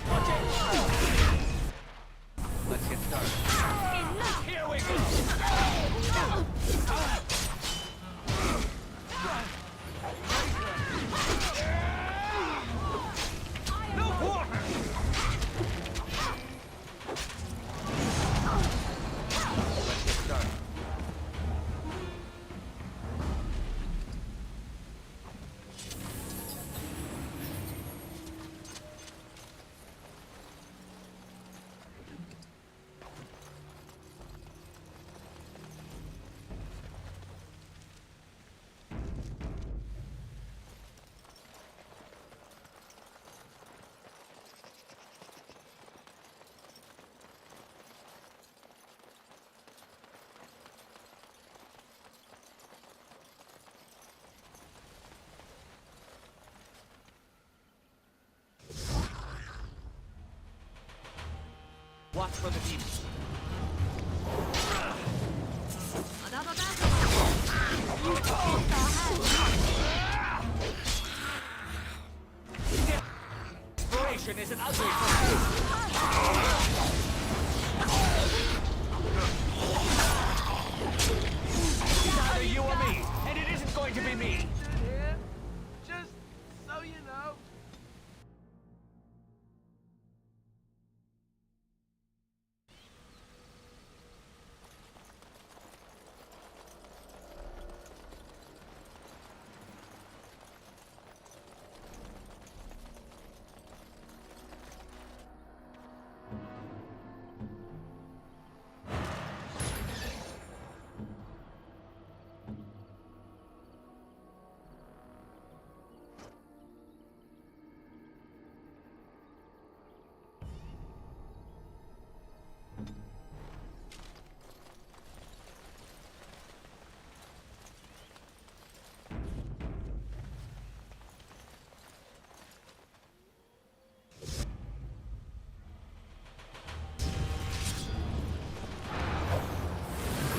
Watch it! watch for the demons. Another battle! You kicked our hand! Inspiration is an ugly thing. It's either you or me, and it isn't going to be me. Just so you know.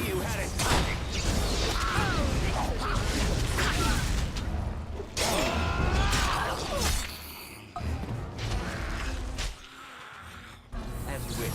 You had it coming. As you wish.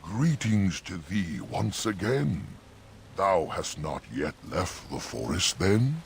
Greetings to thee once again. Thou hast not yet left the forest, then?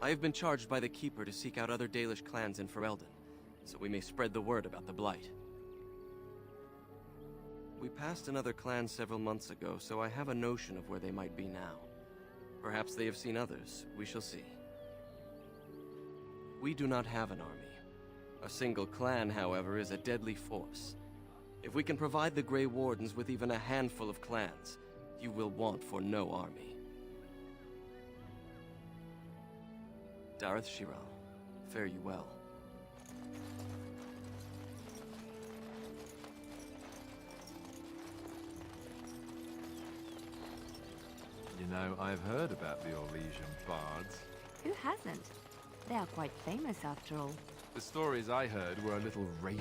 I have been charged by the Keeper to seek out other Dalish clans in Ferelden, so we may spread the word about the Blight. We passed another clan several months ago, so I have a notion of where they might be now. Perhaps they have seen others. We shall see. We do not have an army. A single clan, however, is a deadly force. If we can provide the Grey Wardens with even a handful of clans, you will want for no army. Dareth Shiral, fare you well. You know, I've heard about the Orlesian bards. Who hasn't? They are quite famous after all. The stories I heard were a little rape.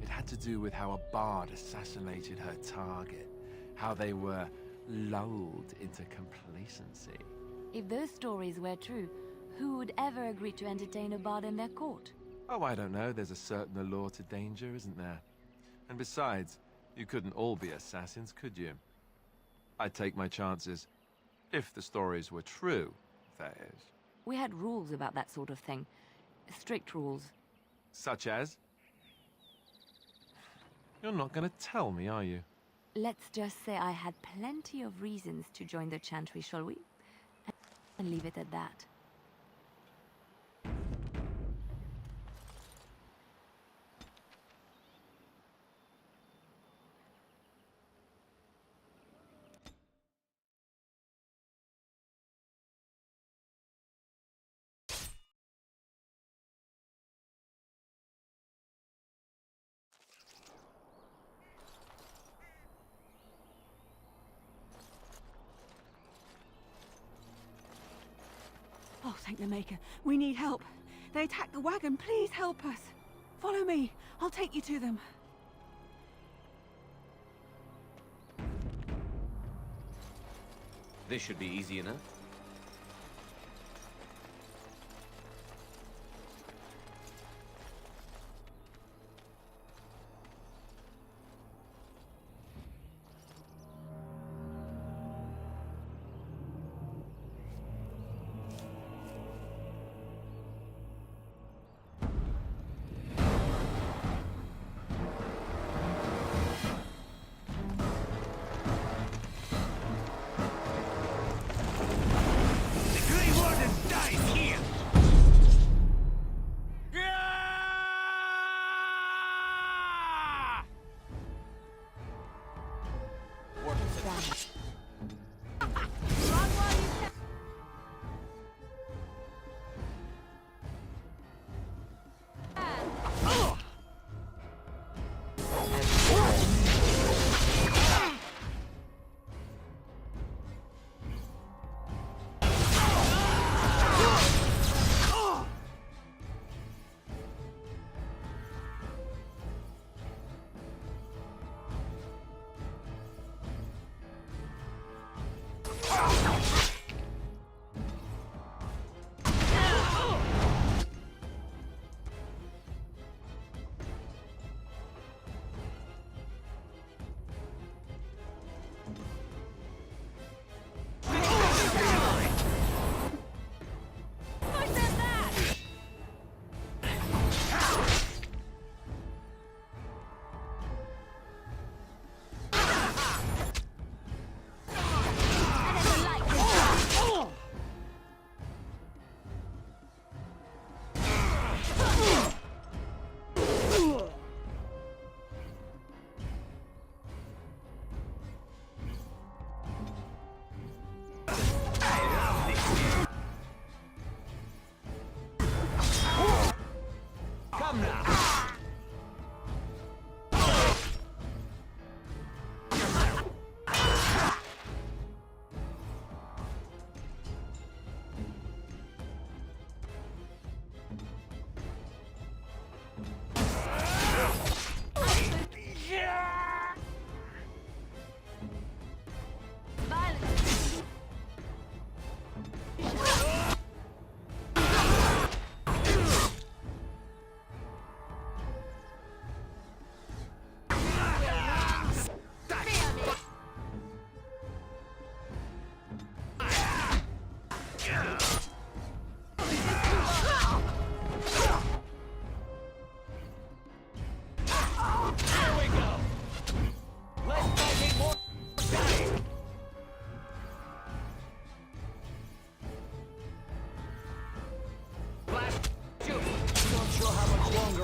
It had to do with how a bard assassinated her target, how they were lulled into complacency. If those stories were true, who would ever agree to entertain a bard in their court? Oh, I don't know. There's a certain allure to danger, isn't there? And besides, you couldn't all be assassins, could you? I'd take my chances. If the stories were true, that is. We had rules about that sort of thing. Strict rules. Such as? You're not going to tell me, are you? Let's just say I had plenty of reasons to join the Chantry, shall we? And leave it at that. Oh, thank the Maker. We need help. They attacked the wagon. Please help us. Follow me. I'll take you to them. This should be easy enough.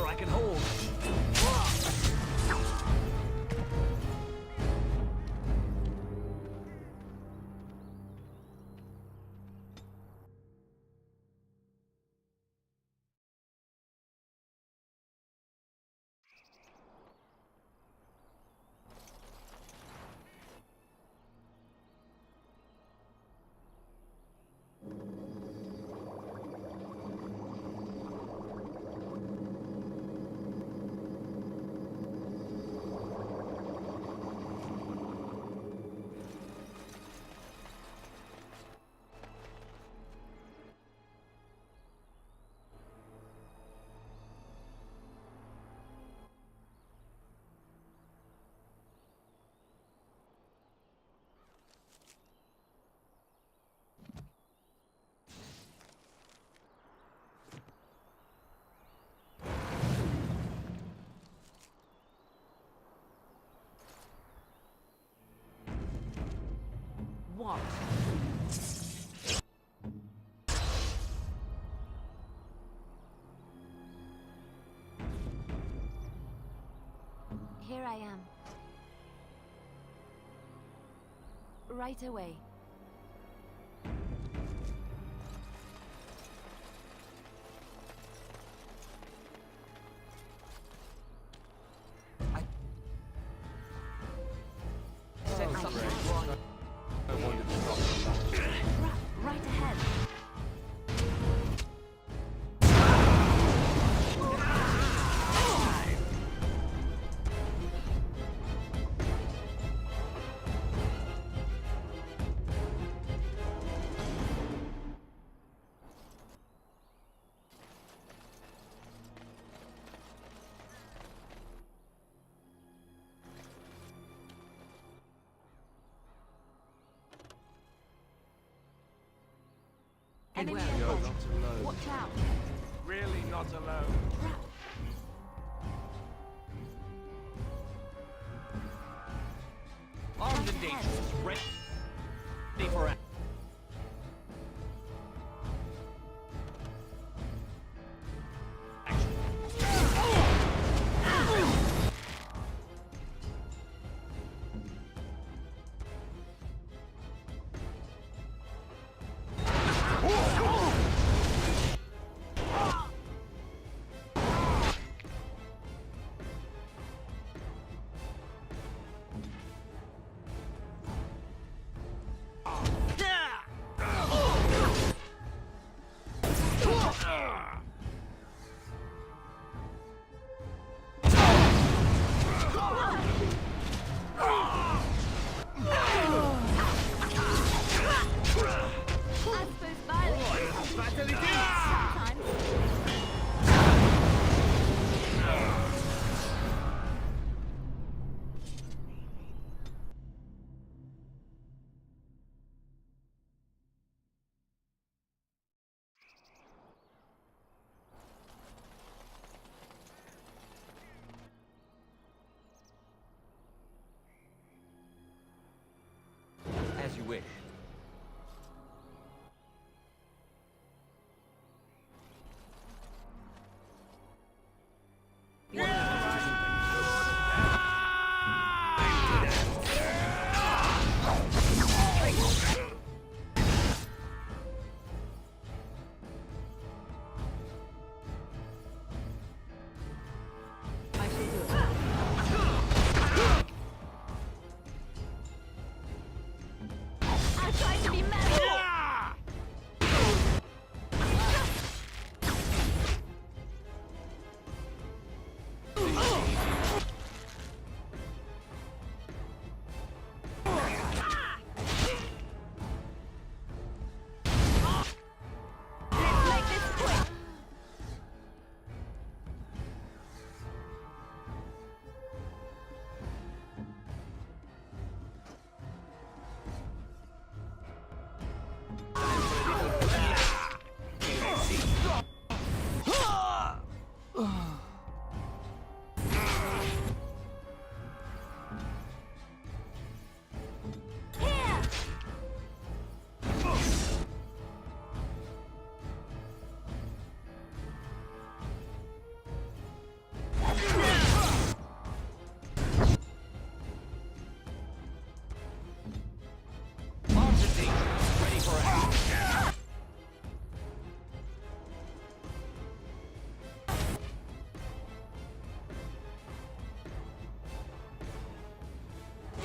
I can hold. I am. Right away. Right ahead. Enemy ahead. You're not alone. Watch out. Really not alone. Armed and dangerous. Ready for action. As you wish.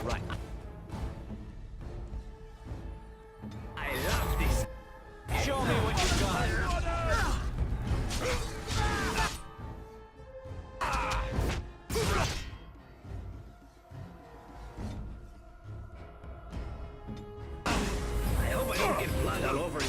Right. I love this. Show me what you got. I hope I don't get blood all over me.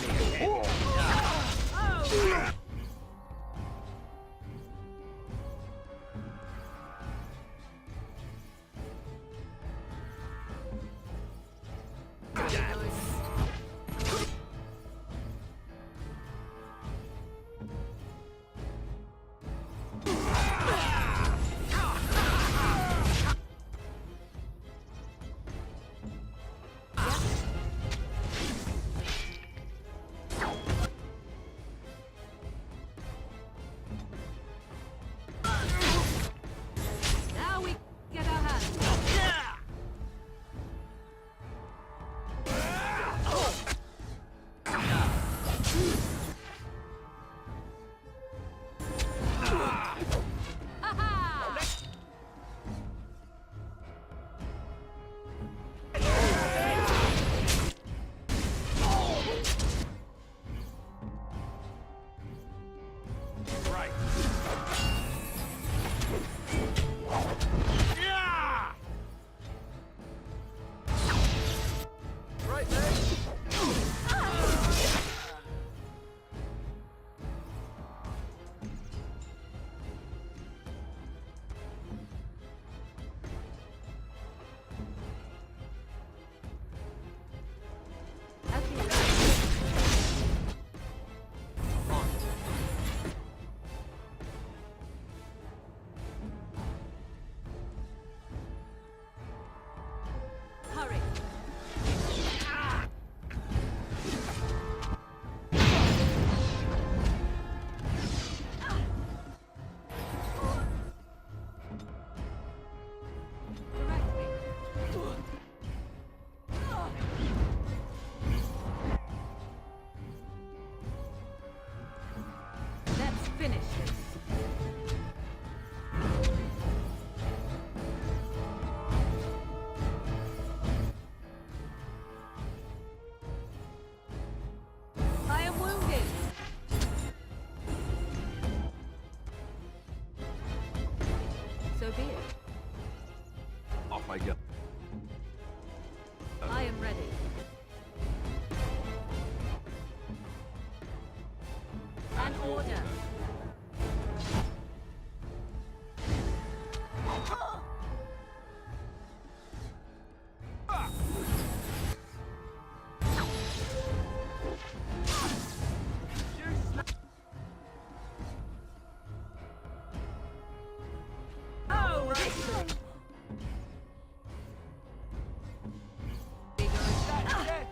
and order.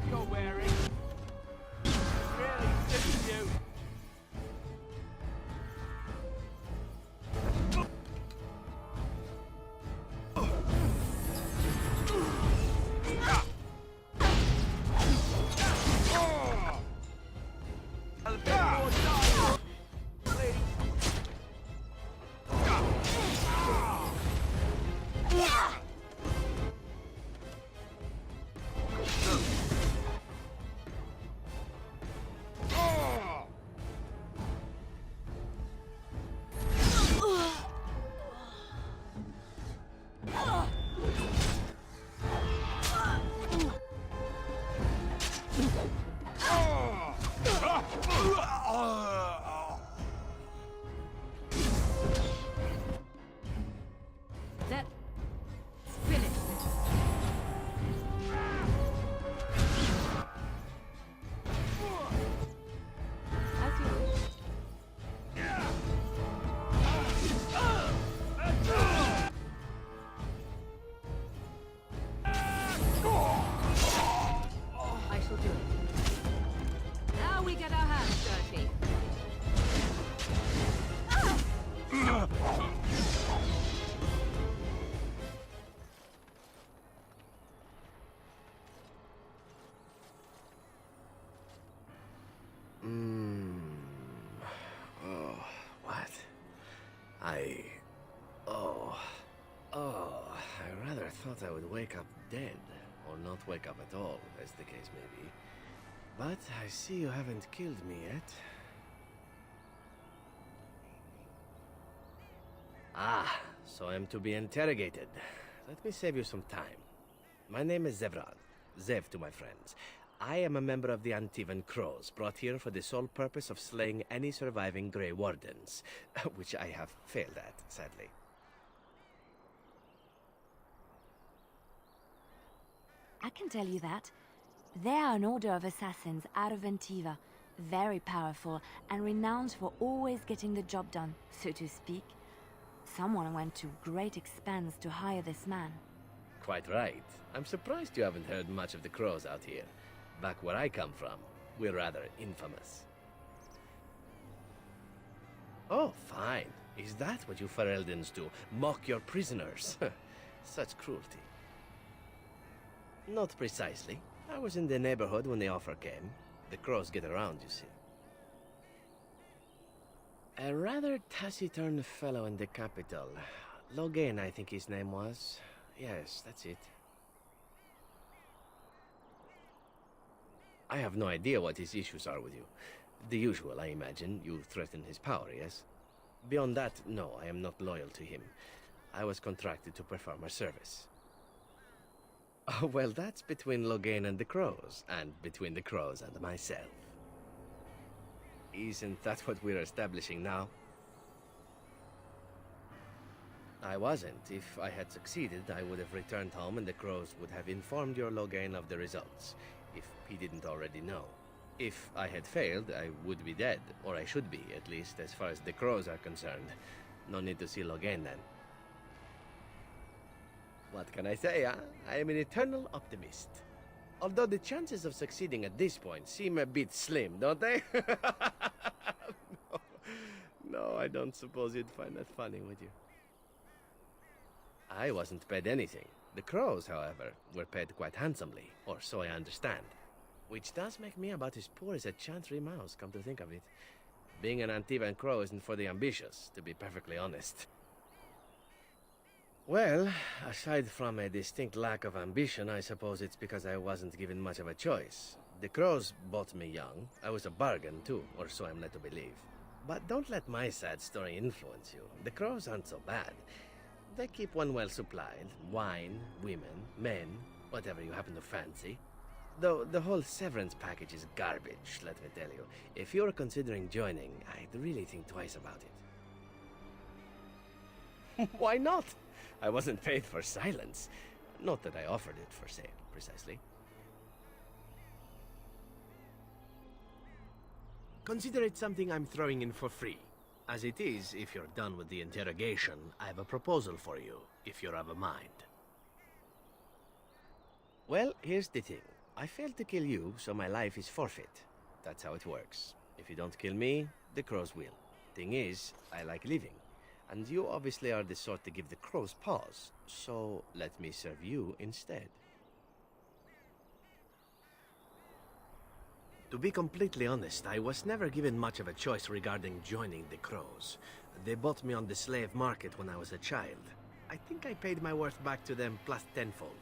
You're wearing. Really suits you. Let's finish this. As you wish. I shall do it. Now we get our hands dirty. Oh, what? I rather thought I would wake up dead, or not wake up at all, as the case may be. But I see you haven't killed me yet. Ah, so I'm to be interrogated. Let me save you some time. My name is Zevran. Zev to my friends. I am a member of the Antivan Crows, brought here for the sole purpose of slaying any surviving Grey Wardens, which I have failed at, sadly. I can tell you that. They are an order of assassins out of Antiva, very powerful and renowned for always getting the job done, so to speak. Someone went to great expense to hire this man. Quite right. I'm surprised you haven't heard much of the Crows out here. Back where I come from, we're rather infamous. Oh, fine. Is that what you Fereldans do? Mock your prisoners? Such cruelty. Not precisely. I was in the neighborhood when the offer came. The Crows get around, you see. A rather taciturn fellow in the capital. Logain, I think his name was. Yes, that's it. I have no idea what his issues are with you. The usual, I imagine. You threaten his power, yes? Beyond that, no, I am not loyal to him. I was contracted to perform a service. Oh, well, that's between Logain and the Crows, and between the Crows and myself. Isn't that what we're establishing now? I wasn't. If I had succeeded, I would have returned home and the Crows would have informed your Logain of the results, if he didn't already know. If I had failed, I would be dead, or I should be, at least as far as the Crows are concerned. No need to see Logain then. What can I say, huh? I am an eternal optimist. Although the chances of succeeding at this point seem a bit slim, don't they? No, I don't suppose you'd find that funny, would you? I wasn't paid anything. The Crows, however, were paid quite handsomely, or so I understand. Which does make me about as poor as a Chantry mouse, come to think of it. Being an Antivan Crow isn't for the ambitious, to be perfectly honest. Well, aside from a distinct lack of ambition, I suppose it's because I wasn't given much of a choice. The Crows bought me young. I was a bargain, too, or so I'm led to believe. But don't let my sad story influence you. The Crows aren't so bad. They keep one well supplied. Wine, women, men, whatever you happen to fancy. Though the whole severance package is garbage, let me tell you. If you're considering joining, I'd really think twice about it. Why not? I wasn't paid for silence. Not that I offered it for sale, precisely. Consider it something I'm throwing in for free. As it is, if you're done with the interrogation, I have a proposal for you, if you're of a mind. Well, here's the thing. I failed to kill you, so my life is forfeit. That's how it works. If you don't kill me, the crows will. Thing is, I like living. And you obviously are the sort to give the crows pause, so let me serve you instead. To be completely honest, I was never given much of a choice regarding joining the crows. They bought me on the slave market when I was a child. I think I paid my worth back to them plus tenfold.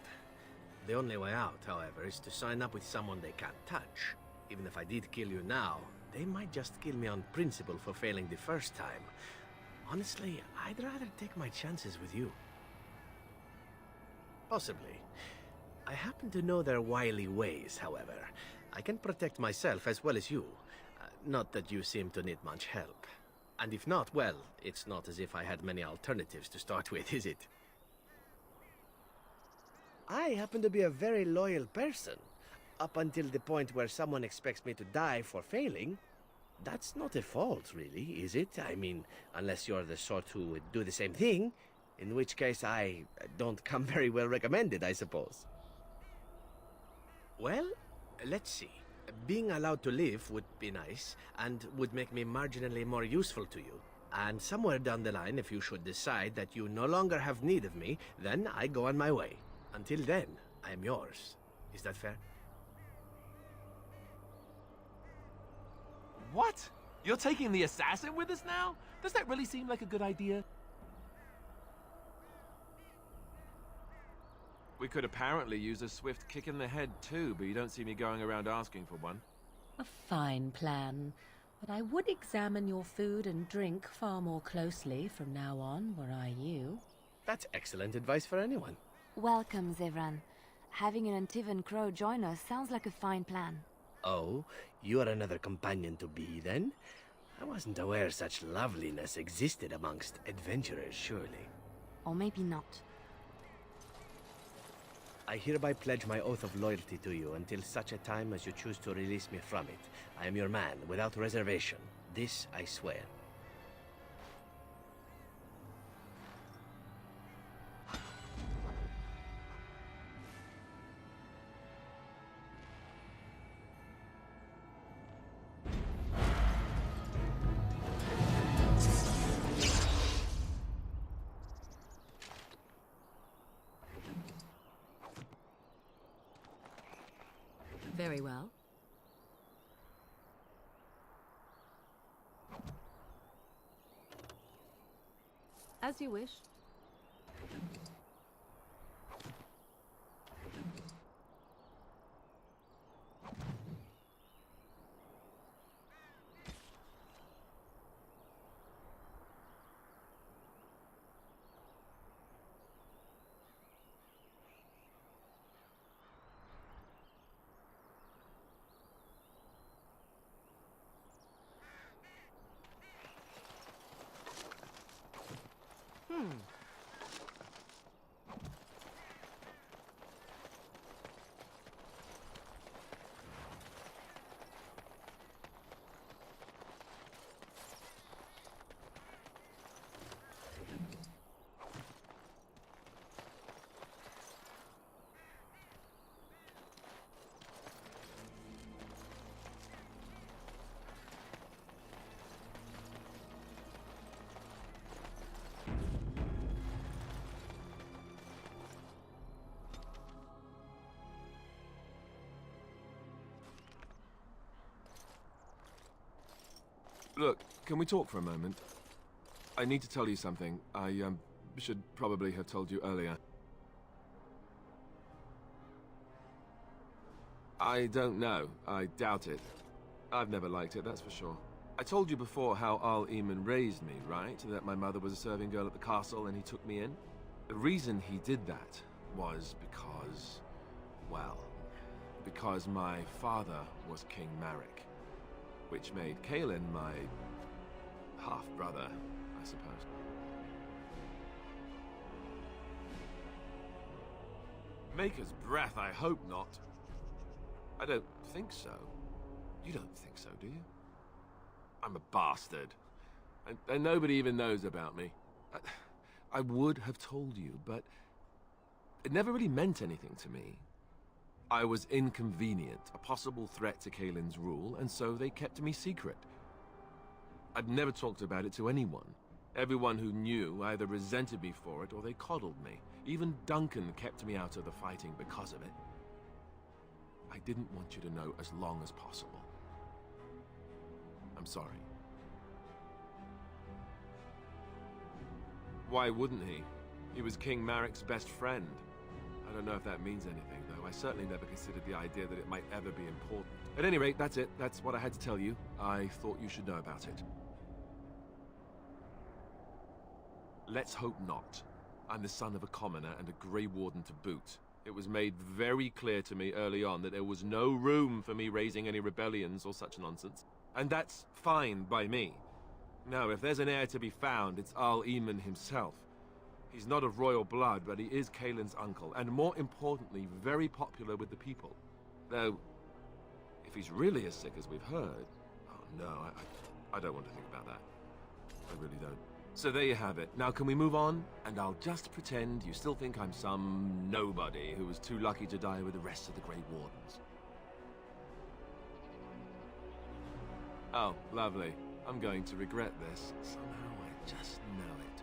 The only way out, however, is to sign up with someone they can't touch. Even if I did kill you now, they might just kill me on principle for failing the first time. Honestly, I'd rather take my chances with you. Possibly. I happen to know their wily ways, however. I can protect myself as well as you. Not that you seem to need much help. And if not, well, it's not as if I had many alternatives to start with, is it? I happen to be a very loyal person. Up until the point where someone expects me to die for failing. That's not a fault, really, is it? I mean, unless you're the sort who would do the same thing, in which case I don't come very well recommended, I suppose. Well, let's see. Being allowed to live would be nice, and would make me marginally more useful to you. And somewhere down the line, if you should decide that you no longer have need of me, then I go on my way. Until then, I am yours. Is that fair? What? You're taking the assassin with us now? Does that really seem like a good idea? We could apparently use a swift kick in the head too, but you don't see me going around asking for one. A fine plan. But I would examine your food and drink far more closely from now on, were I you. That's excellent advice for anyone. Welcome, Zevran. Having an Antivan Crow join us sounds like a fine plan. Oh, you are another companion to be, then? I wasn't aware such loveliness existed amongst adventurers, surely. Or maybe not. I hereby pledge my oath of loyalty to you until such a time as you choose to release me from it. I am your man, without reservation. This I swear. Very well. As you wish. Look, can we talk for a moment? I need to tell you something. I, should probably have told you earlier. I don't know. I doubt it. I've never liked it, that's for sure. I told you before how Al-Eamon raised me, right? That my mother was a serving girl at the castle and he took me in? The reason he did that was because, well, because my father was King Marek, which made Kaelin my half-brother, I suppose. Maker's breath, I hope not. I don't think so. You don't think so, do you? I'm a bastard. And nobody even knows about me. I would have told you, but it never really meant anything to me. I was inconvenient, a possible threat to Kaelin's rule, and so they kept me secret. I'd never talked about it to anyone. Everyone who knew either resented me for it or they coddled me. Even Duncan kept me out of the fighting because of it. I didn't want you to know as long as possible. I'm sorry. Why wouldn't he? He was King Marek's best friend. I don't know if that means anything, though. I certainly never considered the idea that it might ever be important. At any rate, that's it. That's what I had to tell you. I thought you should know about it. Let's hope not. I'm the son of a commoner and a Grey Warden to boot. It was made very clear to me early on that there was no room for me raising any rebellions or such nonsense. And that's fine by me. No, if there's an heir to be found, it's Arl Eamon himself. He's not of royal blood, but he is Kaelin's uncle, and more importantly, very popular with the people. Though, if he's really as sick as we've heard... Oh no, I don't want to think about that. I really don't. So there you have it. Now can we move on? And I'll just pretend you still think I'm some nobody who was too lucky to die with the rest of the Grey Wardens. Oh, lovely. I'm going to regret this. Somehow I just know it.